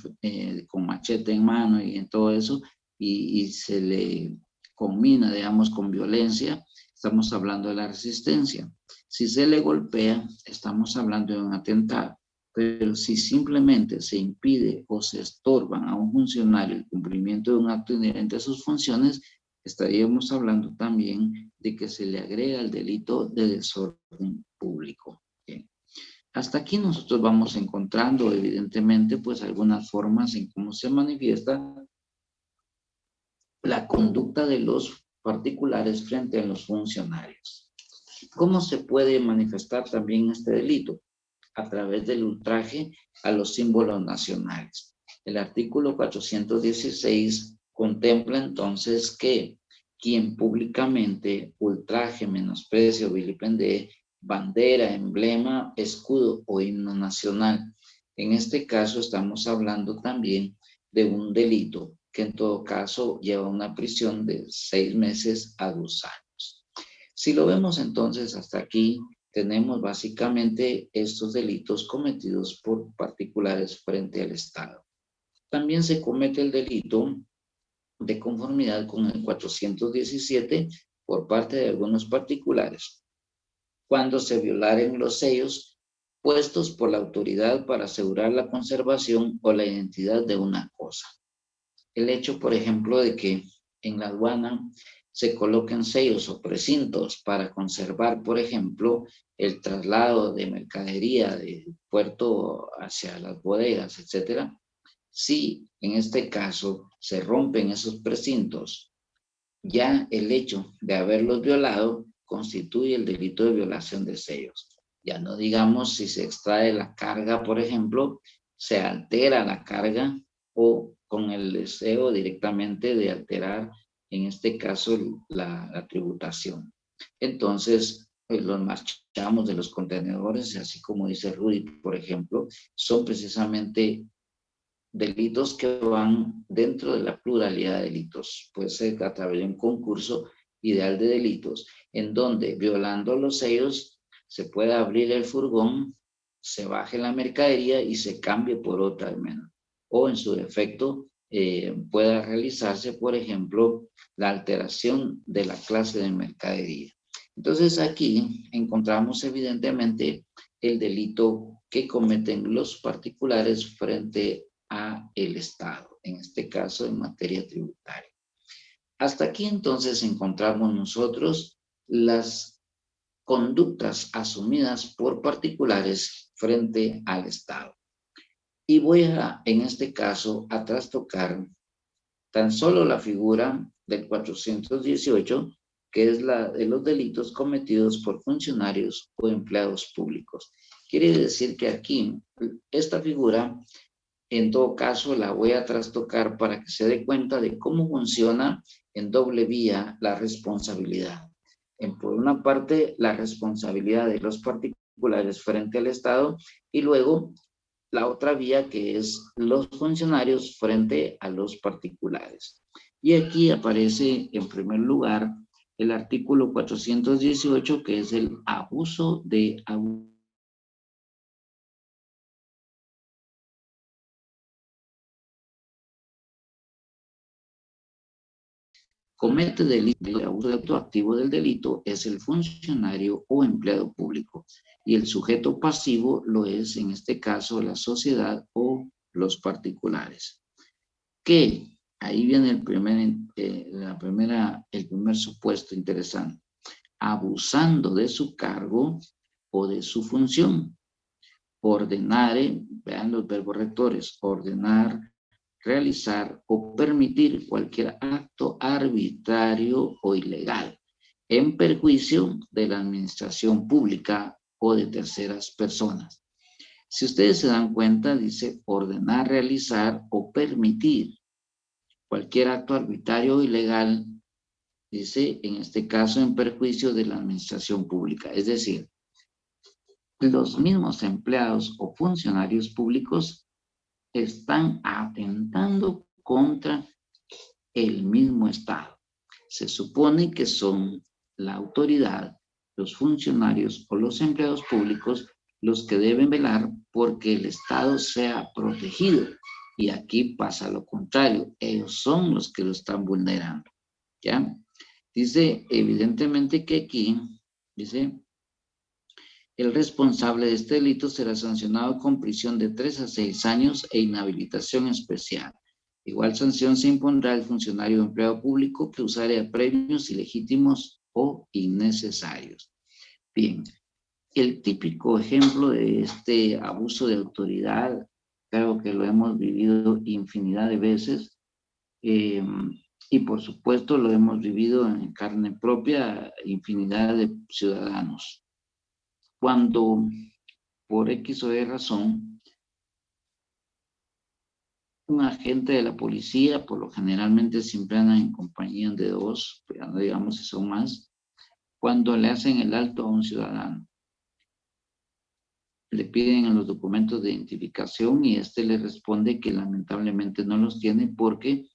con machete en mano y en todo eso, y se le combina, digamos, con violencia, estamos hablando de la resistencia. Si se le golpea, estamos hablando de un atentado. Pero si simplemente se impide o se estorban a un funcionario el cumplimiento de un acto inherente a sus funciones, estaríamos hablando también de que se le agrega el delito de desorden público. ¿Okay? Hasta aquí nosotros vamos encontrando, evidentemente, pues algunas formas en cómo se manifiesta la conducta de los particulares frente a los funcionarios. ¿Cómo se puede manifestar también este delito? A través del ultraje a los símbolos nacionales. El artículo 416 contempla entonces que quien públicamente ultraje, menosprecie o vilipendee bandera, emblema, escudo o himno nacional. En este caso estamos hablando también de un delito que en todo caso lleva una prisión de 6 meses a 2 años. Si lo vemos entonces hasta aquí, tenemos básicamente estos delitos cometidos por particulares frente al Estado. También se comete el delito de conformidad con el 417 por parte de algunos particulares, cuando se violaren los sellos puestos por la autoridad para asegurar la conservación o la identidad de una cosa. El hecho, por ejemplo, de que en la aduana se coloquen sellos o precintos para conservar, por ejemplo, el traslado de mercadería del puerto hacia las bodegas, etcétera. Si en este caso se rompen esos precintos, ya el hecho de haberlos violado constituye el delito de violación de sellos. Ya no digamos si se extrae la carga, por ejemplo, se altera la carga o con el deseo directamente de alterar, en este caso, la tributación. Entonces, pues, los marchamos de los contenedores, así como dice Rudy, por ejemplo, son precisamente delitos que van dentro de la pluralidad de delitos. Puede ser a través de un concurso ideal de delitos, en donde violando los sellos se puede abrir el furgón, se baje la mercadería y se cambie por otra al menos. O en su defecto pueda realizarse, por ejemplo, la alteración de la clase de mercadería. Entonces aquí encontramos evidentemente el delito que cometen los particulares frente a el Estado, en este caso en materia tributaria. Hasta aquí entonces encontramos nosotros las conductas asumidas por particulares frente al Estado. Y voy a, en este caso, a trastocar tan solo la figura del 418, que es la de los delitos cometidos por funcionarios o empleados públicos. Quiere decir que aquí, esta figura, en todo caso, la voy a trastocar para que se dé cuenta de cómo funciona en doble vía la responsabilidad. Por una parte, la responsabilidad de los particulares frente al Estado y luego la otra vía que es los funcionarios frente a los particulares. Y aquí aparece en primer lugar el artículo 418, que es el abuso de autoridad. Comete delito de abuso de acto activo del delito es el funcionario o empleado público y el sujeto pasivo lo es en este caso la sociedad o los particulares. Que ahí viene el primer supuesto interesante. Abusando de su cargo o de su función. Ordenar, vean los verbos rectores, ordenar, realizar o permitir cualquier acto arbitrario o ilegal en perjuicio de la administración pública o de terceras personas. Si ustedes se dan cuenta, dice ordenar, realizar o permitir cualquier acto arbitrario o ilegal, dice en este caso en perjuicio de la administración pública. Es decir, los mismos empleados o funcionarios públicos están atentando contra el mismo Estado. Se supone que son la autoridad, los funcionarios o los empleados públicos los que deben velar porque el Estado sea protegido. Y aquí pasa lo contrario, ellos son los que lo están vulnerando. ¿Ya? Dice evidentemente que aquí, dice, el responsable de este delito será sancionado con prisión de 3 a 6 años e inhabilitación especial. Igual sanción se impondrá al funcionario o empleado público que usare premios ilegítimos o innecesarios. Bien, el típico ejemplo de este abuso de autoridad, creo que lo hemos vivido infinidad de veces, y Y por supuesto lo hemos vivido en carne propia infinidad de ciudadanos. Cuando por X o Y razón un agente de la policía, por lo generalmente siempre andan en compañía de dos, pero no digamos si son más, cuando le hacen el alto a un ciudadano, le piden los documentos de identificación y este le responde que lamentablemente no los tiene porque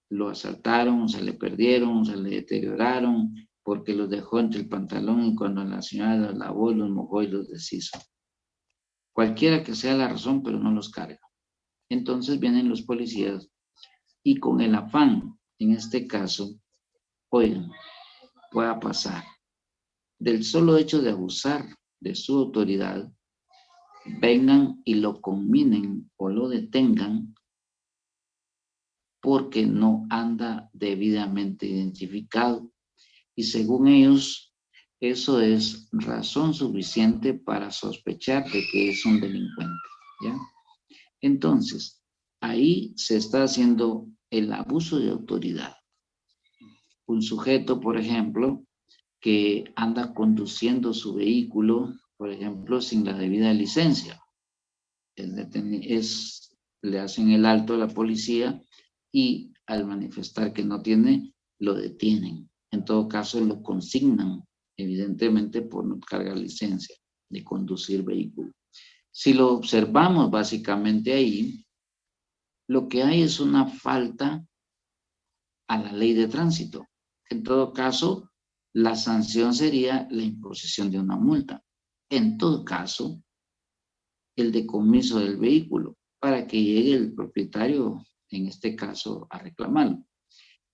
lo asaltaron, se le perdieron, se le deterioraron, porque los dejó entre el pantalón y cuando la señora los lavó, los mojó y los deshizo. Cualquiera que sea la razón, pero no los carga. Entonces vienen los policías y con el afán, en este caso, oigan, pueda pasar del solo hecho de abusar de su autoridad, vengan y lo conminen o lo detengan porque no anda debidamente identificado. Y según ellos, eso es razón suficiente para sospechar de que es un delincuente, ¿ya? Entonces, ahí se está haciendo el abuso de autoridad. Un sujeto, por ejemplo, que anda conduciendo su vehículo, por ejemplo, sin la debida licencia. Le hacen el alto a la policía y al manifestar que no tiene, lo detienen. En todo caso, lo consignan, evidentemente, por no cargar licencia de conducir vehículo. Si lo observamos básicamente ahí, lo que hay es una falta a la ley de tránsito. En todo caso, la sanción sería la imposición de una multa. En todo caso, el decomiso del vehículo para que llegue el propietario, en este caso, a reclamarlo.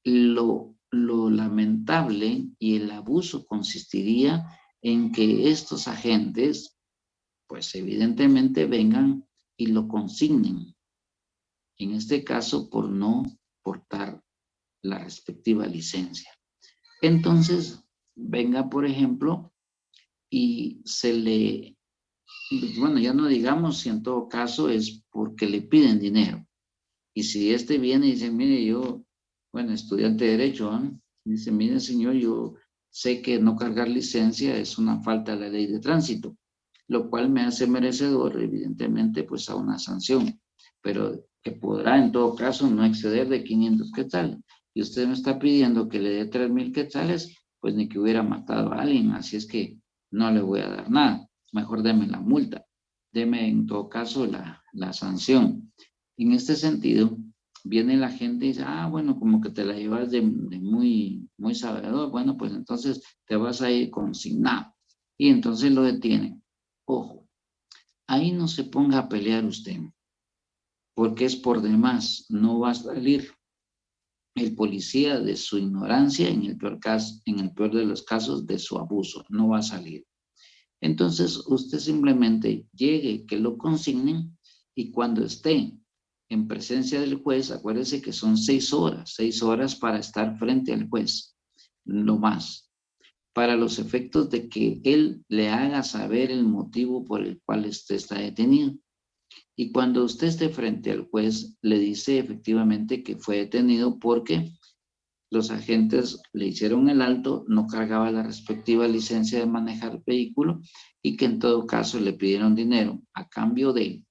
Lo lamentable y el abuso consistiría en que estos agentes, pues evidentemente vengan y lo consignen, en este caso por no portar la respectiva licencia. Entonces, venga, por ejemplo, y se le, bueno, ya no digamos si en todo caso es porque le piden dinero. Y si este viene y dice, mire, yo, bueno, estudiante de Derecho, ¿eh? Dice, mire, señor, yo sé que no cargar licencia es una falta a la ley de tránsito, lo cual me hace merecedor, evidentemente, pues a una sanción, pero que podrá en todo caso no exceder de 500 quetzales. Y usted me está pidiendo que le dé 3,000 quetzales, pues ni que hubiera matado a alguien, así es que no le voy a dar nada, mejor deme la multa, deme en todo caso la sanción. En este sentido, viene la gente y dice, ah, bueno, como que te la llevas de muy, muy sabedor, bueno, pues entonces te vas a ir consignado. Y entonces lo detienen. Ojo, ahí no se ponga a pelear usted, porque es por demás, no va a salir el policía de su ignorancia, en el peor caso, en el peor de los casos, de su abuso, no va a salir. Entonces, usted simplemente llegue, que lo consignen, y cuando esté en presencia del juez, acuérdese que son 6 horas para estar frente al juez, no más, para los efectos de que él le haga saber el motivo por el cual usted está detenido. Y cuando usted esté frente al juez, le dice efectivamente que fue detenido porque los agentes le hicieron el alto, no cargaba la respectiva licencia de manejar vehículo y que en todo caso le pidieron dinero a cambio de,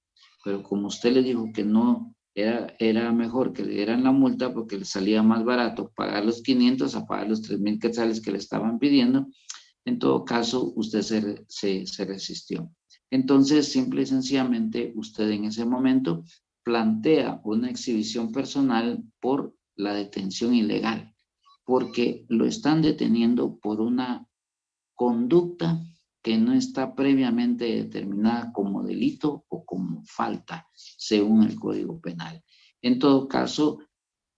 pero como usted le dijo que no, era mejor que le dieran la multa porque le salía más barato pagar los 500 a pagar los 3,000 quetzales que le estaban pidiendo, en todo caso usted se resistió. Entonces, simple y sencillamente, usted en ese momento plantea una exhibición personal por la detención ilegal, porque lo están deteniendo por una conducta que no está previamente determinada como delito o como falta, según el Código Penal. En todo caso,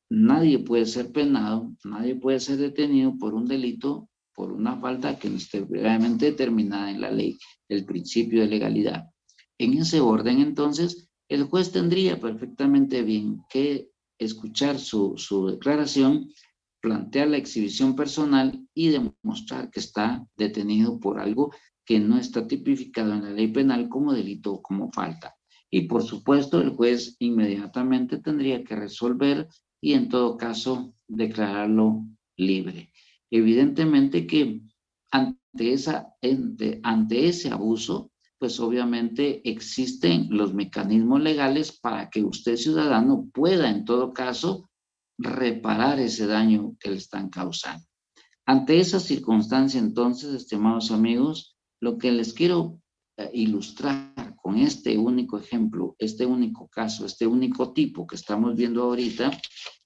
nadie puede ser penado, nadie puede ser detenido por un delito, por una falta que no esté previamente determinada en la ley, el principio de legalidad. En ese orden, entonces, el juez tendría perfectamente bien que escuchar su declaración, plantear la exhibición personal y demostrar que está detenido por algo que no está tipificado en la ley penal como delito o como falta. Y por supuesto, el juez inmediatamente tendría que resolver y en todo caso declararlo libre. Evidentemente que ante ese abuso, pues obviamente existen los mecanismos legales para que usted, ciudadano, pueda en todo caso reparar ese daño que le están causando. Ante esa circunstancia, entonces, estimados amigos, lo que les quiero ilustrar con este único ejemplo, este único caso, este único tipo que estamos viendo ahorita,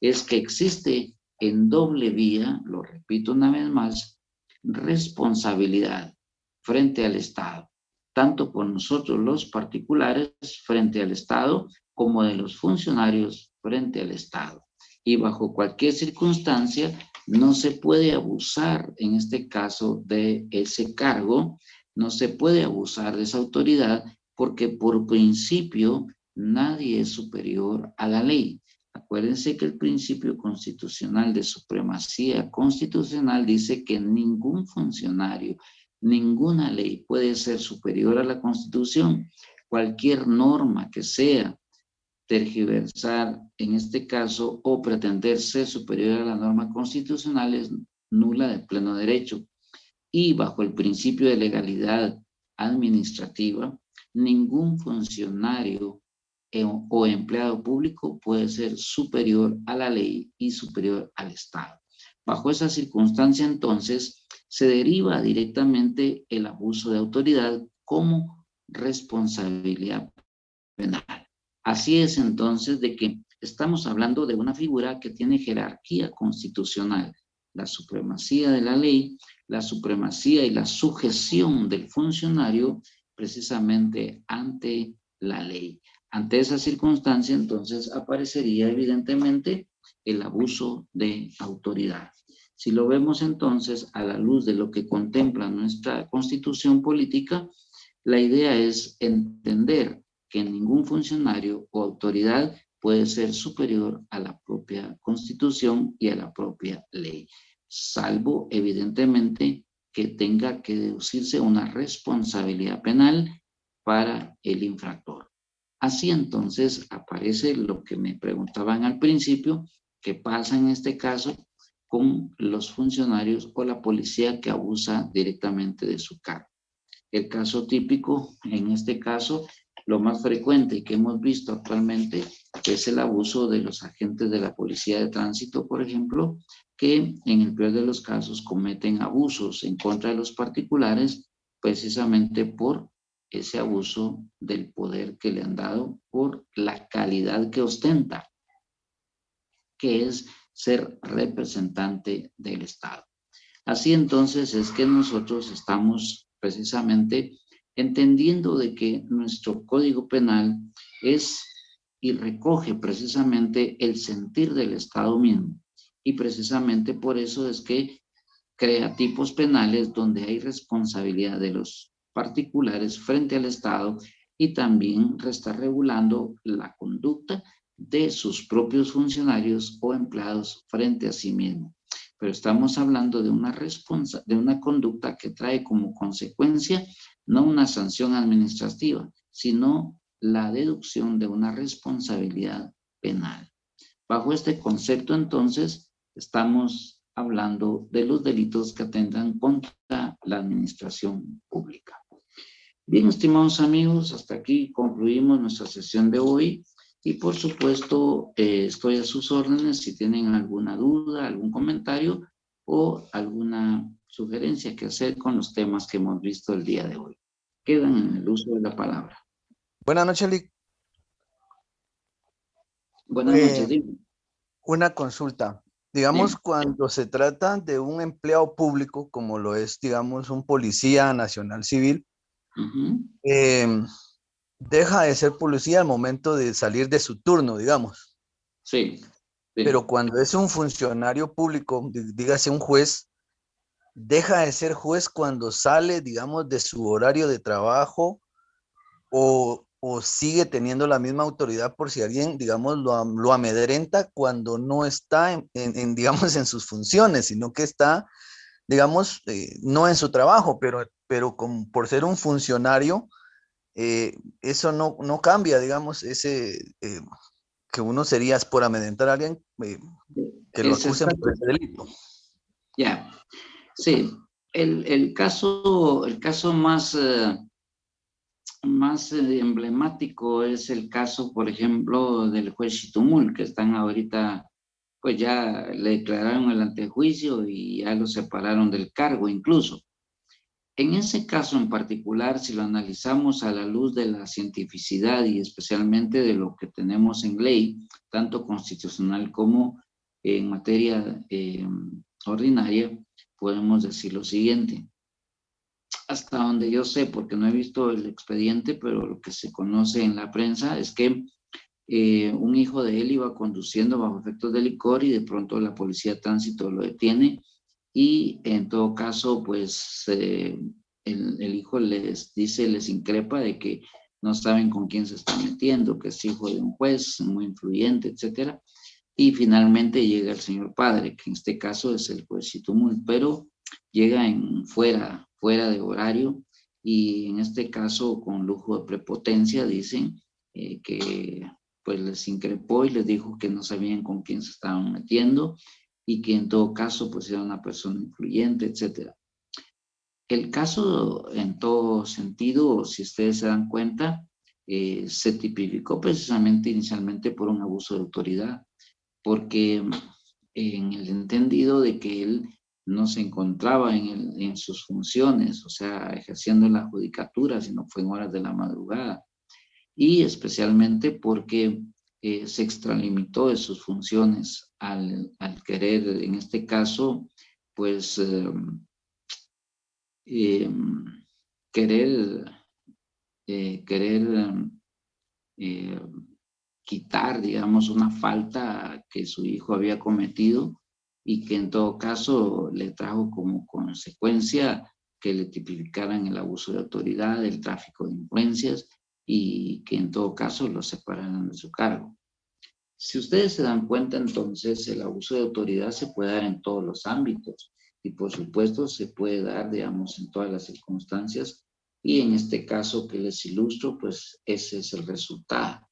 es que existe en doble vía, lo repito una vez más, responsabilidad frente al Estado, tanto por nosotros los particulares frente al Estado, como de los funcionarios frente al Estado. Y bajo cualquier circunstancia, no se puede abusar, en este caso, de ese cargo, no se puede abusar de esa autoridad, porque por principio nadie es superior a la ley. Acuérdense que el principio constitucional de supremacía constitucional dice que ningún funcionario, ninguna ley puede ser superior a la Constitución. Cualquier norma que sea tergiversar, en este caso, o pretender ser superior a la norma constitucional es nula de pleno derecho. Y bajo el principio de legalidad administrativa, ningún funcionario o empleado público puede ser superior a la ley y superior al Estado. Bajo esa circunstancia, entonces, se deriva directamente el abuso de autoridad como responsabilidad penal. Así es entonces de que estamos hablando de una figura que tiene jerarquía constitucional, la supremacía de la ley, la supremacía y la sujeción del funcionario precisamente ante la ley. Ante esa circunstancia, entonces, aparecería evidentemente el abuso de autoridad. Si lo vemos entonces a la luz de lo que contempla nuestra Constitución política, la idea es entender que ningún funcionario o autoridad puede ser superior a la propia Constitución y a la propia ley, salvo evidentemente que tenga que deducirse una responsabilidad penal para el infractor. Así entonces aparece lo que me preguntaban al principio, ¿qué pasa en este caso con los funcionarios o la policía que abusa directamente de su cargo? El caso típico, en este caso, lo más frecuente que hemos visto actualmente es el abuso de los agentes de la policía de tránsito, por ejemplo, que en el peor de los casos cometen abusos en contra de los particulares precisamente por ese abuso del poder que le han dado por la calidad que ostenta, que es ser representante del Estado. Así entonces es que nosotros estamos precisamente entendiendo de que nuestro Código Penal es y recoge precisamente el sentir del Estado mismo. Y precisamente por eso es que crea tipos penales donde hay responsabilidad de los particulares frente al Estado y también está regulando la conducta de sus propios funcionarios o empleados frente a sí mismo. Pero estamos hablando de una conducta que trae como consecuencia no una sanción administrativa, sino la deducción de una responsabilidad penal. Bajo este concepto, entonces, estamos hablando de los delitos que atentan contra la administración pública. Bien, estimados amigos, hasta aquí concluimos nuestra sesión de hoy y por supuesto estoy a sus órdenes si tienen alguna duda, algún comentario o alguna sugerencia que hacer con los temas que hemos visto el día de hoy. Quedan en el uso de la palabra. Buenas noches, Lick. Buenas noches, dime. Una consulta. Digamos, cuando se trata de un empleado público, como lo es, digamos, un policía nacional civil, deja de ser policía al momento de salir de su turno, digamos. Sí. Pero cuando es un funcionario público, dígase un juez, deja de ser juez cuando sale, digamos, de su horario de trabajo o sigue teniendo la misma autoridad por si alguien, digamos, lo amedrenta cuando no está digamos, en sus funciones, sino que está, digamos, no en su trabajo, pero por ser un funcionario, eso no cambia, digamos, que uno sería por amedrentar a alguien. que lo acusen por ese delito. Ya, sí. El caso más, emblemático es el caso, por ejemplo, del juez Chitumul, que están ahorita, pues ya le declararon el antejuicio y ya lo separaron del cargo incluso. En ese caso en particular, si lo analizamos a la luz de la cientificidad y especialmente de lo que tenemos en ley, tanto constitucional como en materia ordinaria, podemos decir lo siguiente. Hasta donde yo sé, porque no he visto el expediente, pero lo que se conoce en la prensa es que un hijo de él iba conduciendo bajo efectos de licor y de pronto la policía de tránsito lo detiene y en todo caso, pues el hijo les dice, les increpa de que no saben con quién se está metiendo, que es hijo de un juez muy influyente, etcétera. Y finalmente llega el señor padre, que en este caso es el juez Chitumul, pero llega fuera de horario y en este caso con lujo de prepotencia dicen que pues les increpó y les dijo que no sabían con quién se estaban metiendo y que en todo caso pues era una persona influyente, etcétera. El caso en todo sentido, si ustedes se dan cuenta, se tipificó precisamente inicialmente por un abuso de autoridad, porque en el entendido de que él no se encontraba en sus funciones, o sea, ejerciendo la judicatura, sino fue en horas de la madrugada, y especialmente porque se extralimitó de sus funciones al querer, en este caso, pues querer eh, quitar, digamos, una falta que su hijo había cometido y que en todo caso le trajo como consecuencia que le tipificaran el abuso de autoridad, el tráfico de influencias y que en todo caso lo separaran de su cargo. Si ustedes se dan cuenta, entonces el abuso de autoridad se puede dar en todos los ámbitos y por supuesto se puede dar, digamos, en todas las circunstancias y en este caso que les ilustro, pues ese es el resultado.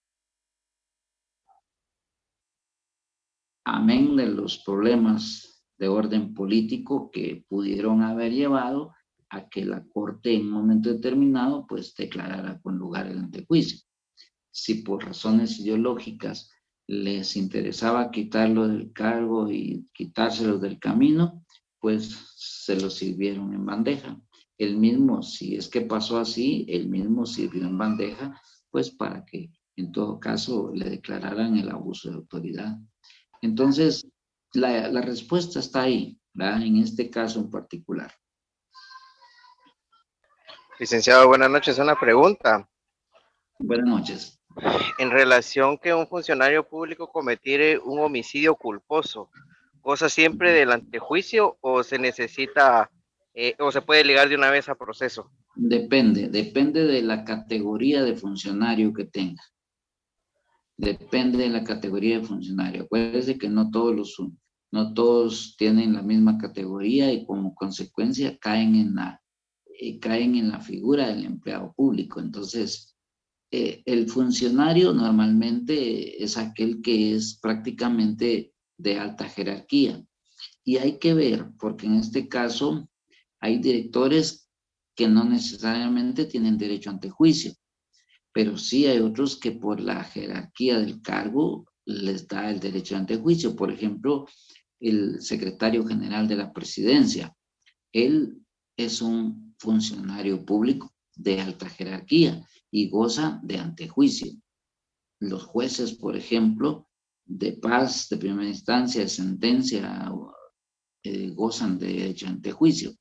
Amén de los problemas de orden político que pudieron haber llevado a que la Corte en un momento determinado pues declarara con lugar el antejuicio. Si por razones ideológicas les interesaba quitarlo del cargo y quitárselos del camino, pues se lo sirvieron en bandeja. El mismo, si es que pasó así, el mismo sirvió en bandeja, pues para que en todo caso le declararan el abuso de autoridad. Entonces, la respuesta está ahí, ¿verdad? En este caso en particular. Licenciado, buenas noches. Una pregunta. Buenas noches. En relación que un funcionario público cometiere un homicidio culposo, ¿goza siempre del antejuicio o se necesita o se puede ligar de una vez a proceso? Depende de la categoría de funcionario que tenga. Depende de la categoría de funcionario. Acuérdense que no todos tienen la misma categoría y como consecuencia caen en la figura del empleado público. Entonces, el funcionario normalmente es aquel que es prácticamente de alta jerarquía. Y hay que ver, porque en este caso hay directores que no necesariamente tienen derecho ante juicio, pero sí hay otros que por la jerarquía del cargo les da el derecho ante juicio. Por ejemplo, el secretario general de la presidencia, él es un funcionario público de alta jerarquía y goza de antejuicio. Los jueces, por ejemplo, de paz, de primera instancia, de sentencia, gozan de derecho ante juicio.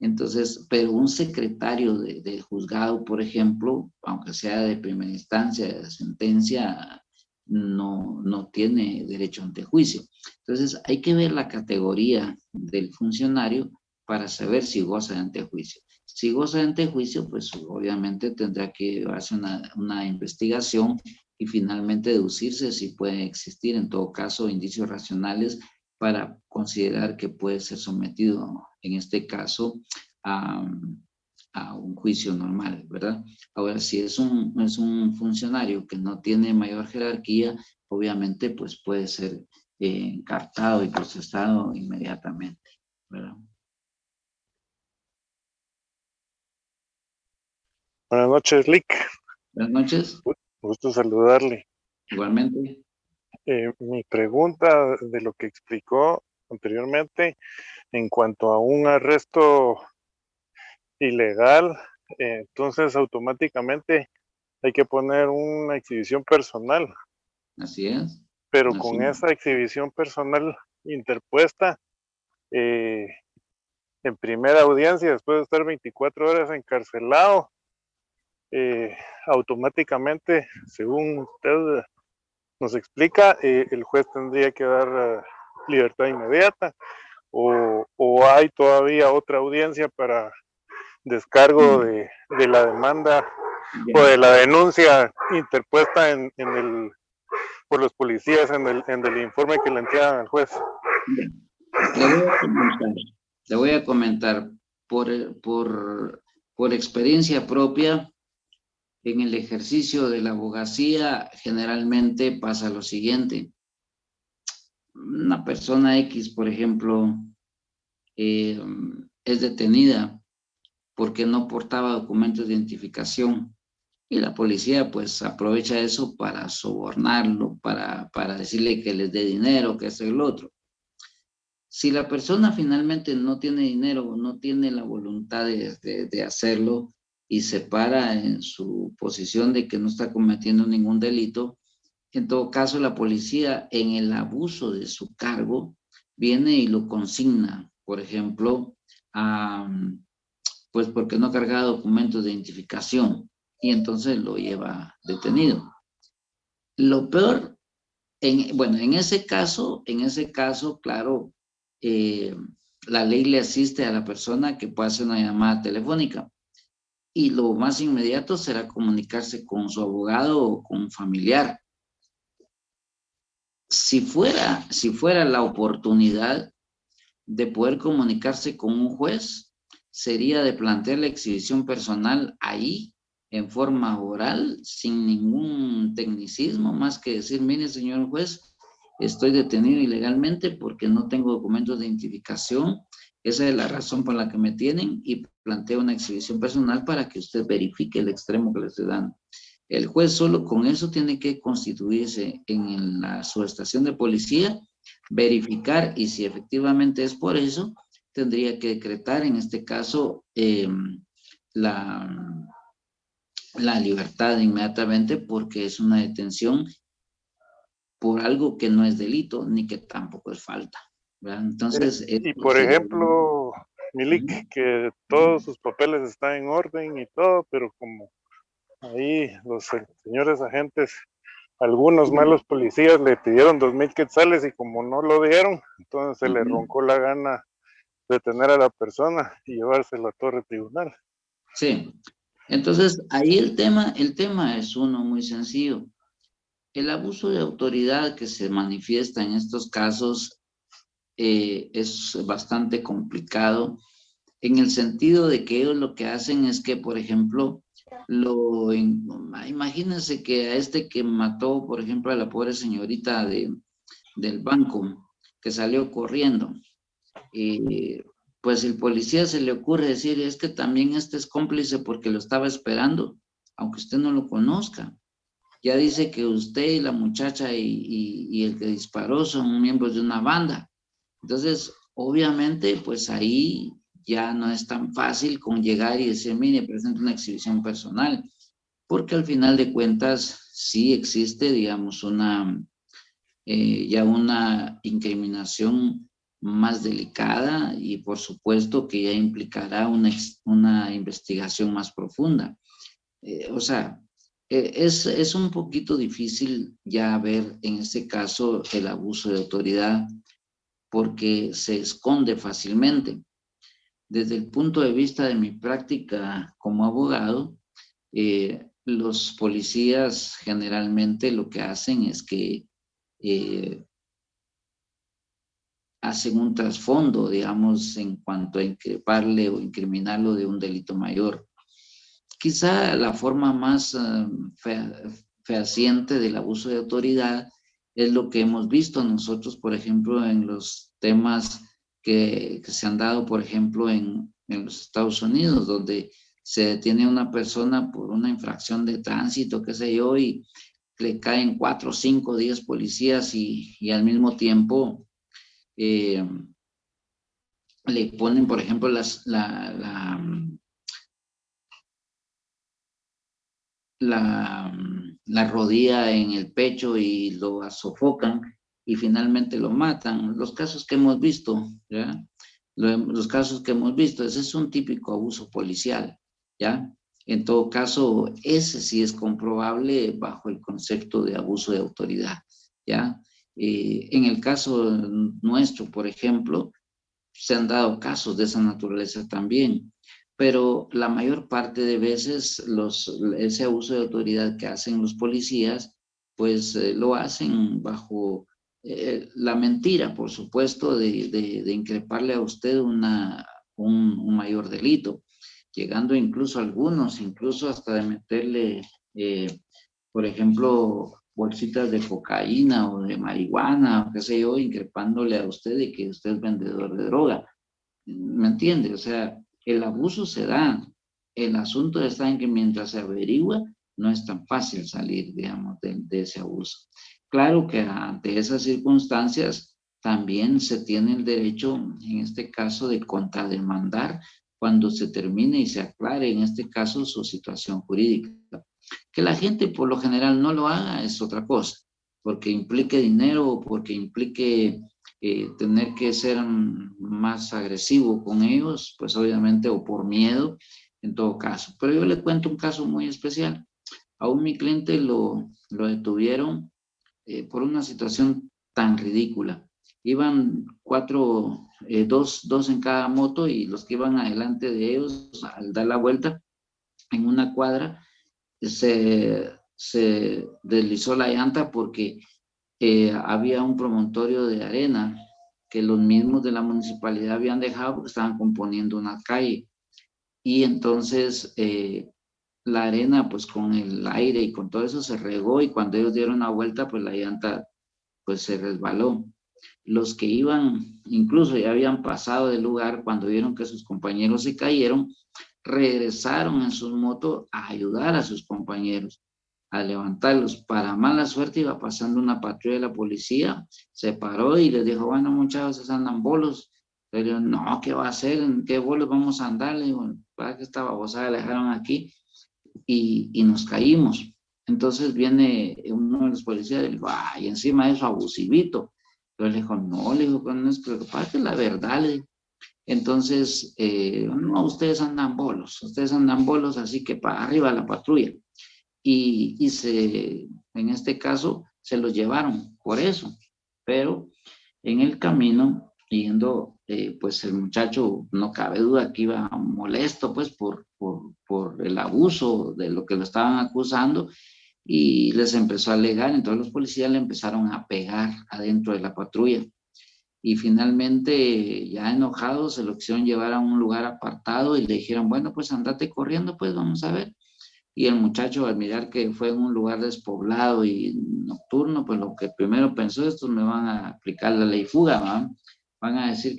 Entonces, pero un secretario de juzgado, por ejemplo, aunque sea de primera instancia, de sentencia, no tiene derecho ante juicio. Entonces, hay que ver la categoría del funcionario para saber si goza de antejuicio. Si goza de antejuicio, pues obviamente tendrá que hacer una investigación y finalmente deducirse si puede existir, en todo caso, indicios racionales para considerar que puede ser sometido, en este caso, a un juicio normal, ¿verdad? Ahora, si es un funcionario que no tiene mayor jerarquía, obviamente, pues puede ser encartado y procesado inmediatamente, ¿verdad? Buenas noches, Lick. Buenas noches. Gusto saludarle. Igualmente. Mi pregunta de lo que explicó anteriormente en cuanto a un arresto ilegal, entonces automáticamente hay que poner una exhibición personal, Así es. pero Así con es. esa exhibición personal interpuesta en primera audiencia, después de estar 24 horas encarcelado, automáticamente, según usted nos explica, el juez tendría que dar libertad inmediata o hay todavía otra audiencia para descargo de la demanda Bien. o de la denuncia interpuesta por los policías en el informe que le entregan al juez. Bien. Le voy a comentar por experiencia propia. En el ejercicio de la abogacía generalmente pasa lo siguiente. Una persona X, por ejemplo, es detenida porque no portaba documentos de identificación y la policía pues aprovecha eso para sobornarlo, para decirle que les dé dinero, que es el otro. Si la persona finalmente no tiene dinero o no tiene la voluntad de hacerlo y se para en su posición de que no está cometiendo ningún delito, en todo caso la policía en el abuso de su cargo viene y lo consigna, por ejemplo, pues porque no cargaba documentos de identificación y entonces lo lleva detenido. Lo peor, bueno, en ese caso, claro, la ley le asiste a la persona que pueda hacer una llamada telefónica y lo más inmediato será comunicarse con su abogado o con un familiar. Si fuera la oportunidad de poder comunicarse con un juez, sería de plantear la exhibición personal ahí en forma oral, sin ningún tecnicismo, más que decir, mire, señor juez, estoy detenido ilegalmente porque no tengo documentos de identificación. Esa es la razón por la que me tienen y planteo una exhibición personal para que usted verifique el extremo que le estoy dando. El juez solo con eso tiene que constituirse en la subestación de policía, verificar y si efectivamente es por eso, tendría que decretar en este caso la libertad inmediatamente porque es una detención por algo que no es delito ni que tampoco es falta, ¿verdad? Entonces, y por ejemplo, Milik, que todos sus papeles están en orden y todo, pero como ahí los señores agentes, algunos malos policías le pidieron 2,000 quetzales y como no lo dieron, entonces se le roncó la gana de detener a la persona y llevárselo a torre tribunal. Sí, entonces ahí el tema es uno muy sencillo. El abuso de autoridad que se manifiesta en estos casos es bastante complicado en el sentido de que ellos lo que hacen es que, por ejemplo, imagínense que a este que mató, por ejemplo, a la pobre señorita del banco, que salió corriendo, pues el policía se le ocurre decir, es que también este es cómplice porque lo estaba esperando, aunque usted no lo conozca. Ya dice que usted y la muchacha y el que disparó son miembros de una banda. Entonces, obviamente, pues ahí ya no es tan fácil con llegar y decir, mire, presente una exhibición personal, porque al final de cuentas sí existe, digamos, ya una incriminación más delicada y por supuesto que ya implicará una investigación más profunda. O sea, es un poquito difícil ya ver en este caso el abuso de autoridad porque se esconde fácilmente. Desde el punto de vista de mi práctica como abogado, los policías generalmente lo que hacen es que hacen un trasfondo, digamos, en cuanto a increparle o incriminarlo de un delito mayor. Quizá la forma más fehaciente del abuso de autoridad es lo que hemos visto nosotros, por ejemplo, en los temas que se han dado, por ejemplo, en los Estados Unidos, donde se detiene a una persona por una infracción de tránsito, qué sé yo, y le caen 4, 5, 10 policías y al mismo tiempo le ponen, por ejemplo, la rodilla en el pecho y lo sofocan y finalmente lo matan. Los casos que hemos visto, ¿ya? Los casos que hemos visto, ese es un típico abuso policial, ¿ya? En todo caso, ese sí es comprobable bajo el concepto de abuso de autoridad, ¿ya? En el caso nuestro, por ejemplo, se han dado casos de esa naturaleza también, pero la mayor parte de veces ese abuso de autoridad que hacen los policías, pues lo hacen bajo la mentira, por supuesto, de increparle a usted un mayor delito, llegando incluso algunos, incluso hasta de meterle, por ejemplo, bolsitas de cocaína o de marihuana, o qué sé yo, increpándole a usted de que usted es vendedor de droga. ¿Me entiende? O sea, el abuso se da. El asunto está en que mientras se averigua, no es tan fácil salir, digamos, de ese abuso. Claro que ante esas circunstancias también se tiene el derecho, en este caso, de contrademandar cuando se termine y se aclare, en este caso, su situación jurídica. Que la gente por lo general no lo haga es otra cosa, porque implique dinero o porque implique tener que ser más agresivo con ellos, pues obviamente, o por miedo, en todo caso. Pero yo le cuento un caso muy especial. A un mi cliente lo detuvieron por una situación tan ridícula. Iban dos en cada moto y los que iban adelante de ellos, al dar la vuelta en una cuadra, se deslizó la llanta porque había un promontorio de arena que los mismos de la municipalidad habían dejado porque estaban componiendo una calle. Y entonces la arena, pues con el aire y con todo eso se regó y cuando ellos dieron la vuelta, pues la llanta pues se resbaló. Los que iban, incluso ya habían pasado del lugar cuando vieron que sus compañeros se cayeron, regresaron en sus motos a ayudar a sus compañeros, a levantarlos. Para mala suerte iba pasando una patrulla de la policía, se paró y les dijo, bueno muchachos, andan bolos. Pero no, ¿qué va a hacer? ¿En qué bolos vamos a andar? Le digo, para que esta babosada la dejaron aquí y nos caímos. Entonces viene uno de los policías y le dijo, ay, encima de eso abusivito. Entonces le dijo, no, le dijo, no es que es la verdad, le dijo. Entonces, no, ustedes andan bolos, así que para arriba la patrulla. En este caso, se los llevaron por eso. Pero en el camino, yendo, pues el muchacho, no cabe duda que iba molesto, pues, por el abuso de lo que lo estaban acusando y les empezó a alegar. Entonces los policías le empezaron a pegar adentro de la patrulla. Y finalmente, ya enojados, se lo quisieron llevar a un lugar apartado y le dijeron, bueno, pues andate corriendo, pues vamos a ver. Y el muchacho, al mirar que fue en un lugar despoblado y nocturno, pues lo que primero pensó, estos me van a aplicar la ley fuga, ¿va? Van a decir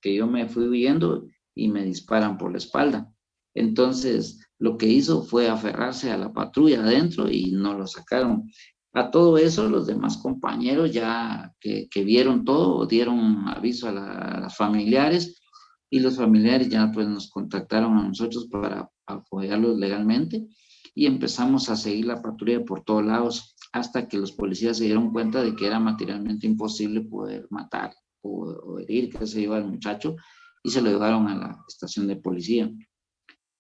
que yo me fui huyendo y me disparan por la espalda. Entonces, lo que hizo fue aferrarse a la patrulla adentro y no lo sacaron. A todo eso, los demás compañeros ya que vieron todo, dieron aviso a las familiares y los familiares ya pues nos contactaron a nosotros para apoyarlos legalmente y empezamos a seguir la patrulla por todos lados hasta que los policías se dieron cuenta de que era materialmente imposible poder matar o herir, que se iba al muchacho y se lo llevaron a la estación de policía.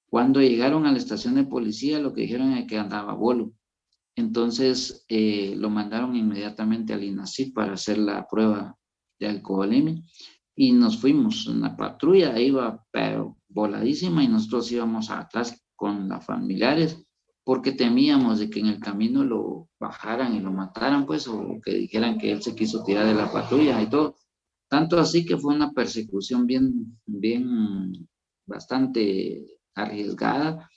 Cuando llegaron a la estación de policía, lo que dijeron es que andaba bolo. Entonces lo mandaron inmediatamente al INACIF para hacer la prueba de alcoholemia y nos fuimos en la patrulla, iba pero voladísima y nosotros íbamos atrás con las familiares porque temíamos de que en el camino lo bajaran y lo mataran, pues, o que dijeran que él se quiso tirar de la patrulla y todo. Tanto así que fue una persecución bastante arriesgada,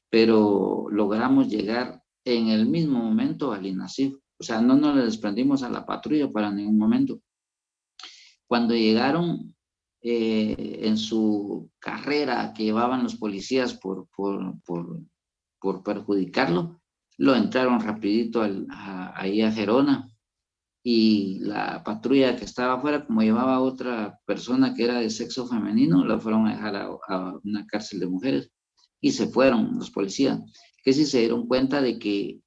pero logramos llegar en el mismo momento al INACIF o sea, no nos le desprendimos a la patrulla para ningún momento. Cuando llegaron en su carrera que llevaban los policías por perjudicarlo, lo entraron rapidito ahí a Gerona, y la patrulla que estaba afuera, como llevaba a otra persona que era de sexo femenino, la fueron a dejar a una cárcel de mujeres, y se fueron los policías, que sí se dieron cuenta de que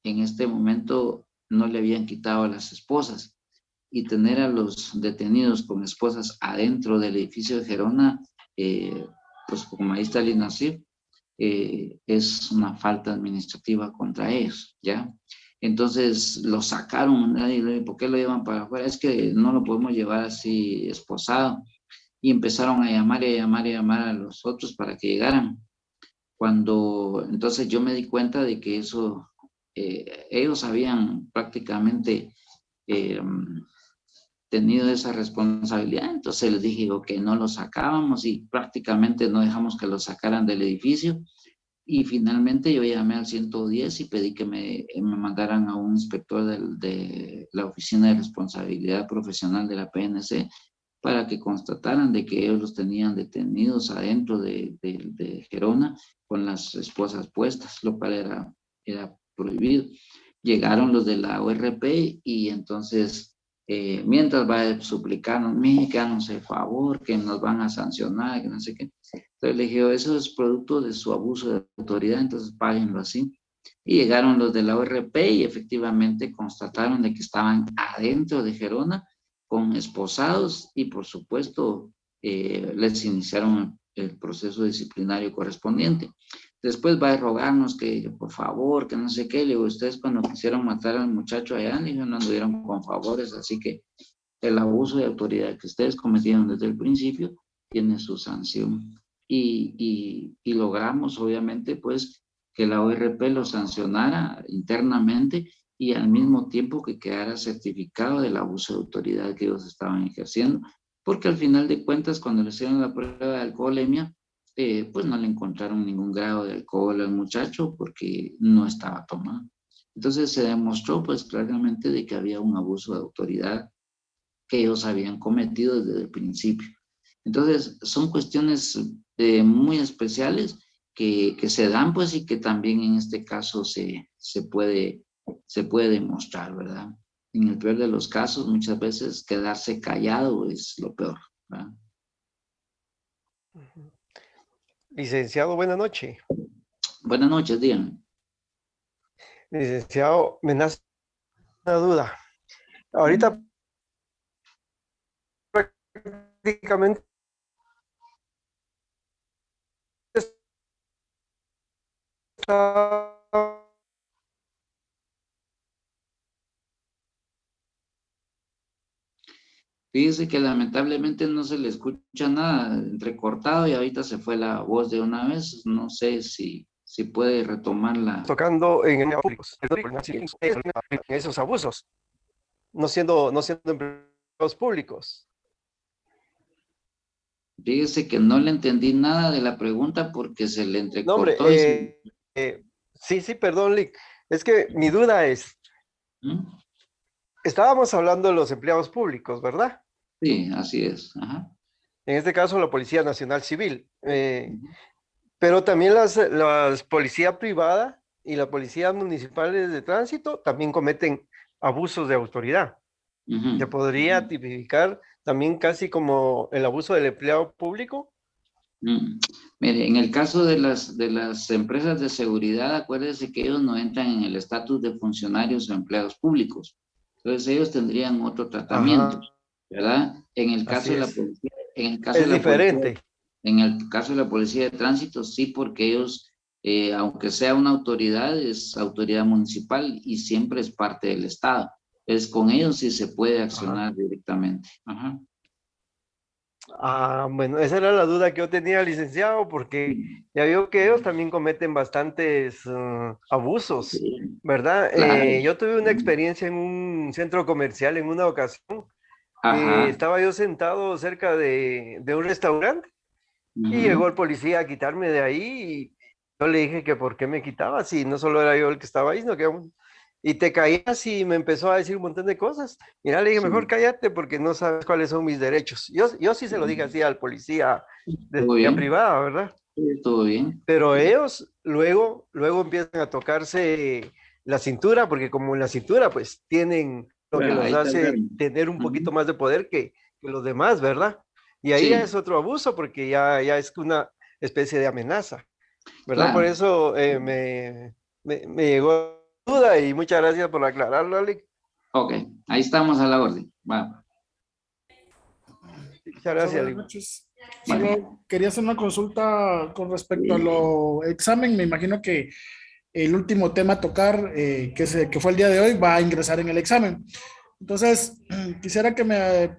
en este momento no le habían quitado a las esposas, y tener a los detenidos con esposas adentro del edificio de Gerona, pues como ahí está el INASIF, es una falta administrativa contra ellos, ¿ya? Entonces lo sacaron, ¿por qué lo llevan para afuera? Es que no lo podemos llevar así esposado. Y empezaron a llamar y a llamar y a llamar a los otros para que llegaran. Entonces yo me di cuenta de que eso, ellos habían prácticamente tenido esa responsabilidad. Entonces les dije que no lo sacábamos, y prácticamente no dejamos que lo sacaran del edificio. Y finalmente yo llamé al 110 y pedí que me mandaran a un inspector de la Oficina de Responsabilidad Profesional de la PNC para que constataran de que ellos los tenían detenidos adentro de Gerona con las esposas puestas, lo cual era prohibido. Llegaron los de la ORP y entonces, mientras va suplicando, mire, que háganos el favor, que nos van a sancionar, que no sé qué. Entonces le dije, eso es producto de su abuso de autoridad, entonces páguenlo así. Y llegaron los de la ORP y efectivamente constataron de que estaban adentro de Gerona con esposados, y por supuesto les iniciaron el proceso disciplinario correspondiente. Después va a rogarnos que por favor, que no sé qué. Le digo, ustedes cuando quisieron matar al muchacho allá, le digo, no anduvieron con favores, así que el abuso de autoridad que ustedes cometieron desde el principio tiene su sanción. Y logramos, obviamente, pues, que la ORP lo sancionara internamente, y al mismo tiempo que quedara certificado del abuso de autoridad que ellos estaban ejerciendo, porque al final de cuentas, cuando le hicieron la prueba de alcoholemia, pues no le encontraron ningún grado de alcohol al muchacho porque no estaba tomado. Entonces se demostró pues claramente de que había un abuso de autoridad que ellos habían cometido desde el principio. Entonces son cuestiones muy especiales que se dan pues, y que también en este caso se puede demostrar, ¿verdad? En el peor de los casos, muchas veces quedarse callado es lo peor, ¿verdad? Licenciado, buena noche. Buenas noches, díganme. Licenciado, me nace una duda. Ahorita prácticamente está... Fíjese que lamentablemente no se le escucha nada, entrecortado, y ahorita se fue la voz de una vez. No sé si puede retomarla. tocando en esos abusos, no siendo empleados públicos. Fíjese que no le entendí nada de la pregunta porque se le No, hombre, entrecortó. sí, perdón, Lick. Es que mi duda es, ¿Mm? estábamos hablando de los empleados públicos, ¿verdad? Sí, así es. Ajá. En este caso, la Policía Nacional Civil. Pero también las policía privada y la policía municipales de tránsito también cometen abusos de autoridad. Ujú. Se podría tipificar también casi como el abuso del empleado público. Mire, en el caso de las empresas de seguridad, acuérdese que ellos no entran en el estatus de funcionarios o empleados públicos. Entonces ellos tendrían otro tratamiento, Ajá, ¿verdad? En el caso así de la es. policía, en el caso Es de la policía, diferente. en el caso de la policía de tránsito, sí, porque ellos, aunque sea una autoridad, es autoridad municipal y siempre es parte del Estado. Es con ellos sí se puede accionar Ajá. directamente. Ajá. Bueno, esa era la duda que yo tenía, licenciado, porque ya veo que ellos también cometen bastantes abusos, Sí, ¿verdad? claro. Yo tuve una experiencia en un centro comercial en una ocasión que Ajá. estaba yo sentado cerca de un restaurante y llegó Ujú. el policía a quitarme de ahí y yo le dije que por qué me quitaba, si no solo era yo el que estaba ahí, sino que y te caías y me empezó a decir un montón de cosas. Mira, le dije, Sí. mejor cállate porque no sabes cuáles son mis derechos. Yo sí se lo dije así al policía de Estuvo seguridad bien, privada, ¿verdad? estuvo bien. Pero ellos luego empiezan a tocarse la cintura, porque como en la cintura, pues tienen lo que Bueno, los ahí está el hace verbo. tener un poquito Ujú. más de poder que los demás, ¿verdad? Y ahí ya Sí, es otro abuso, porque ya es una especie de amenaza, ¿verdad? Por claro. eso me llegó duda y muchas gracias por aclararlo, Alex. Ok, ahí estamos a la orden. Va. Muchas Profesor, gracias, buenas Alex. noches. Bueno. Solo quería hacer una consulta con respecto a lo examen. Me imagino que el último tema a tocar, que fue el día de hoy, va a ingresar en el examen. Entonces, quisiera que me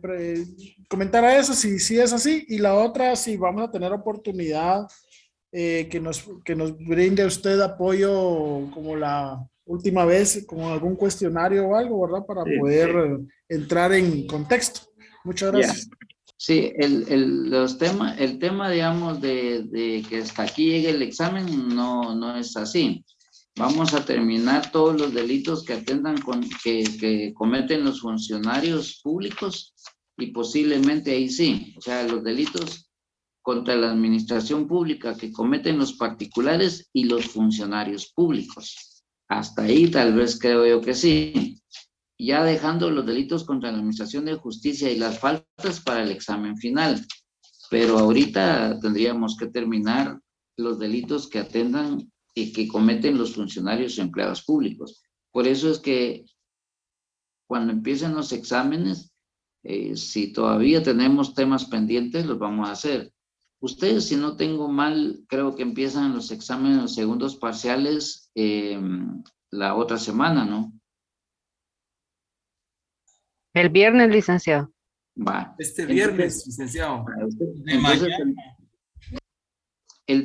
comentara eso, si es así, y la otra, si vamos a tener oportunidad que nos brinde usted apoyo como la última vez, con algún cuestionario o algo, ¿verdad? Para poder entrar en contexto. Muchas Ya. gracias. Sí, el tema, digamos, de que hasta aquí llegue el examen, no es así. Vamos a terminar todos los delitos que atendan que cometen los funcionarios públicos y posiblemente ahí sí, o sea, los delitos contra la administración pública que cometen los particulares y los funcionarios públicos. Hasta ahí tal vez creo yo que sí. Ya dejando los delitos contra la administración de justicia y las faltas para el examen final. Pero ahorita tendríamos que terminar los delitos que atendan y que cometen los funcionarios o empleados públicos. Por eso es que cuando empiecen los exámenes, si todavía tenemos temas pendientes, los vamos a hacer. Ustedes, si no tengo mal, creo que empiezan los exámenes, los segundos parciales la otra semana, ¿no? El viernes, licenciado. Va. Este viernes, licenciado. Entonces, el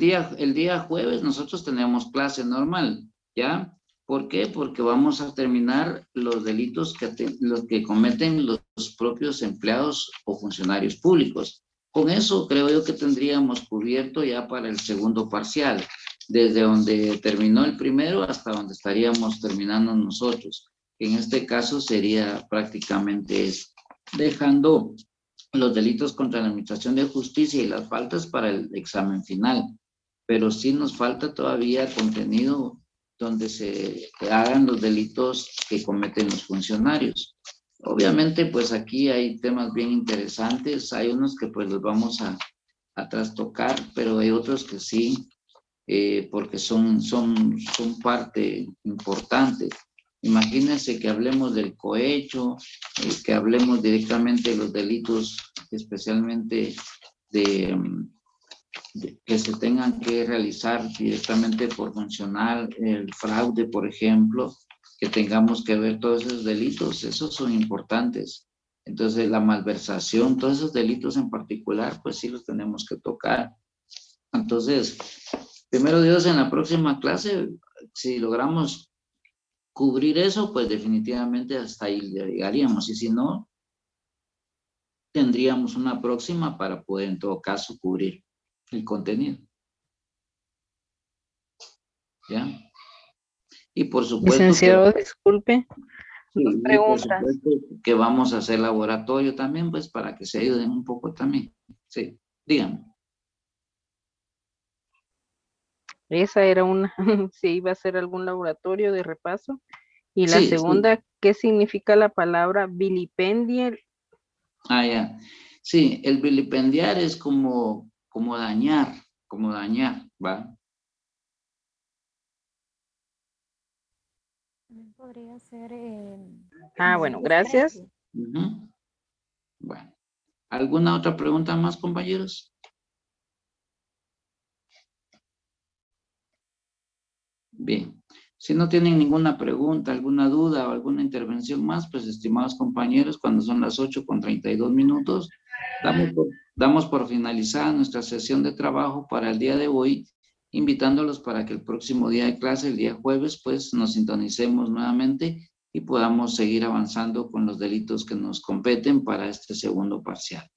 día jueves nosotros tenemos clase normal, ¿ya? ¿Por qué? Porque vamos a terminar los delitos los que cometen los propios empleados o funcionarios públicos. Con eso creo yo que tendríamos cubierto ya para el segundo parcial, desde donde terminó el primero hasta donde estaríamos terminando nosotros. En este caso sería prácticamente eso, dejando los delitos contra la administración de justicia y las faltas para el examen final. Pero sí nos falta todavía contenido donde se hagan los delitos que cometen los funcionarios. Obviamente, pues aquí hay temas bien interesantes, hay unos que pues los vamos a trastocar, pero hay otros que sí, porque son parte importante. Imagínense que hablemos del cohecho, que hablemos directamente de los delitos, especialmente que se tengan que realizar directamente por funcional, el fraude, por ejemplo, que tengamos que ver todos esos delitos, esos son importantes. Entonces, la malversación, todos esos delitos en particular, pues sí los tenemos que tocar. Entonces, primero Dios, en la próxima clase, si logramos cubrir eso, pues definitivamente hasta ahí llegaríamos. Y si no, tendríamos una próxima para poder en todo caso cubrir el contenido. ¿Ya? Y por supuesto Licenciado, disculpe. sí, Dos y por preguntas. supuesto que vamos a hacer laboratorio también, pues para que se ayuden un poco también. Sí, díganme. Esa era una, si iba a hacer algún laboratorio de repaso. Y la Sí, segunda, ¿qué significa la palabra vilipendiar? Ah, ya. Sí, el vilipendiar es como dañar, ¿va? Podría ser. Bueno, gracias. Ujú. Bueno, ¿alguna otra pregunta más, compañeros? Bien. Si no tienen ninguna pregunta, alguna duda o alguna intervención más, pues estimados compañeros, cuando son las 8:32, damos por finalizada nuestra sesión de trabajo para el día de hoy, invitándolos para que el próximo día de clase, el día jueves, pues nos sintonicemos nuevamente y podamos seguir avanzando con los delitos que nos competen para este segundo parcial.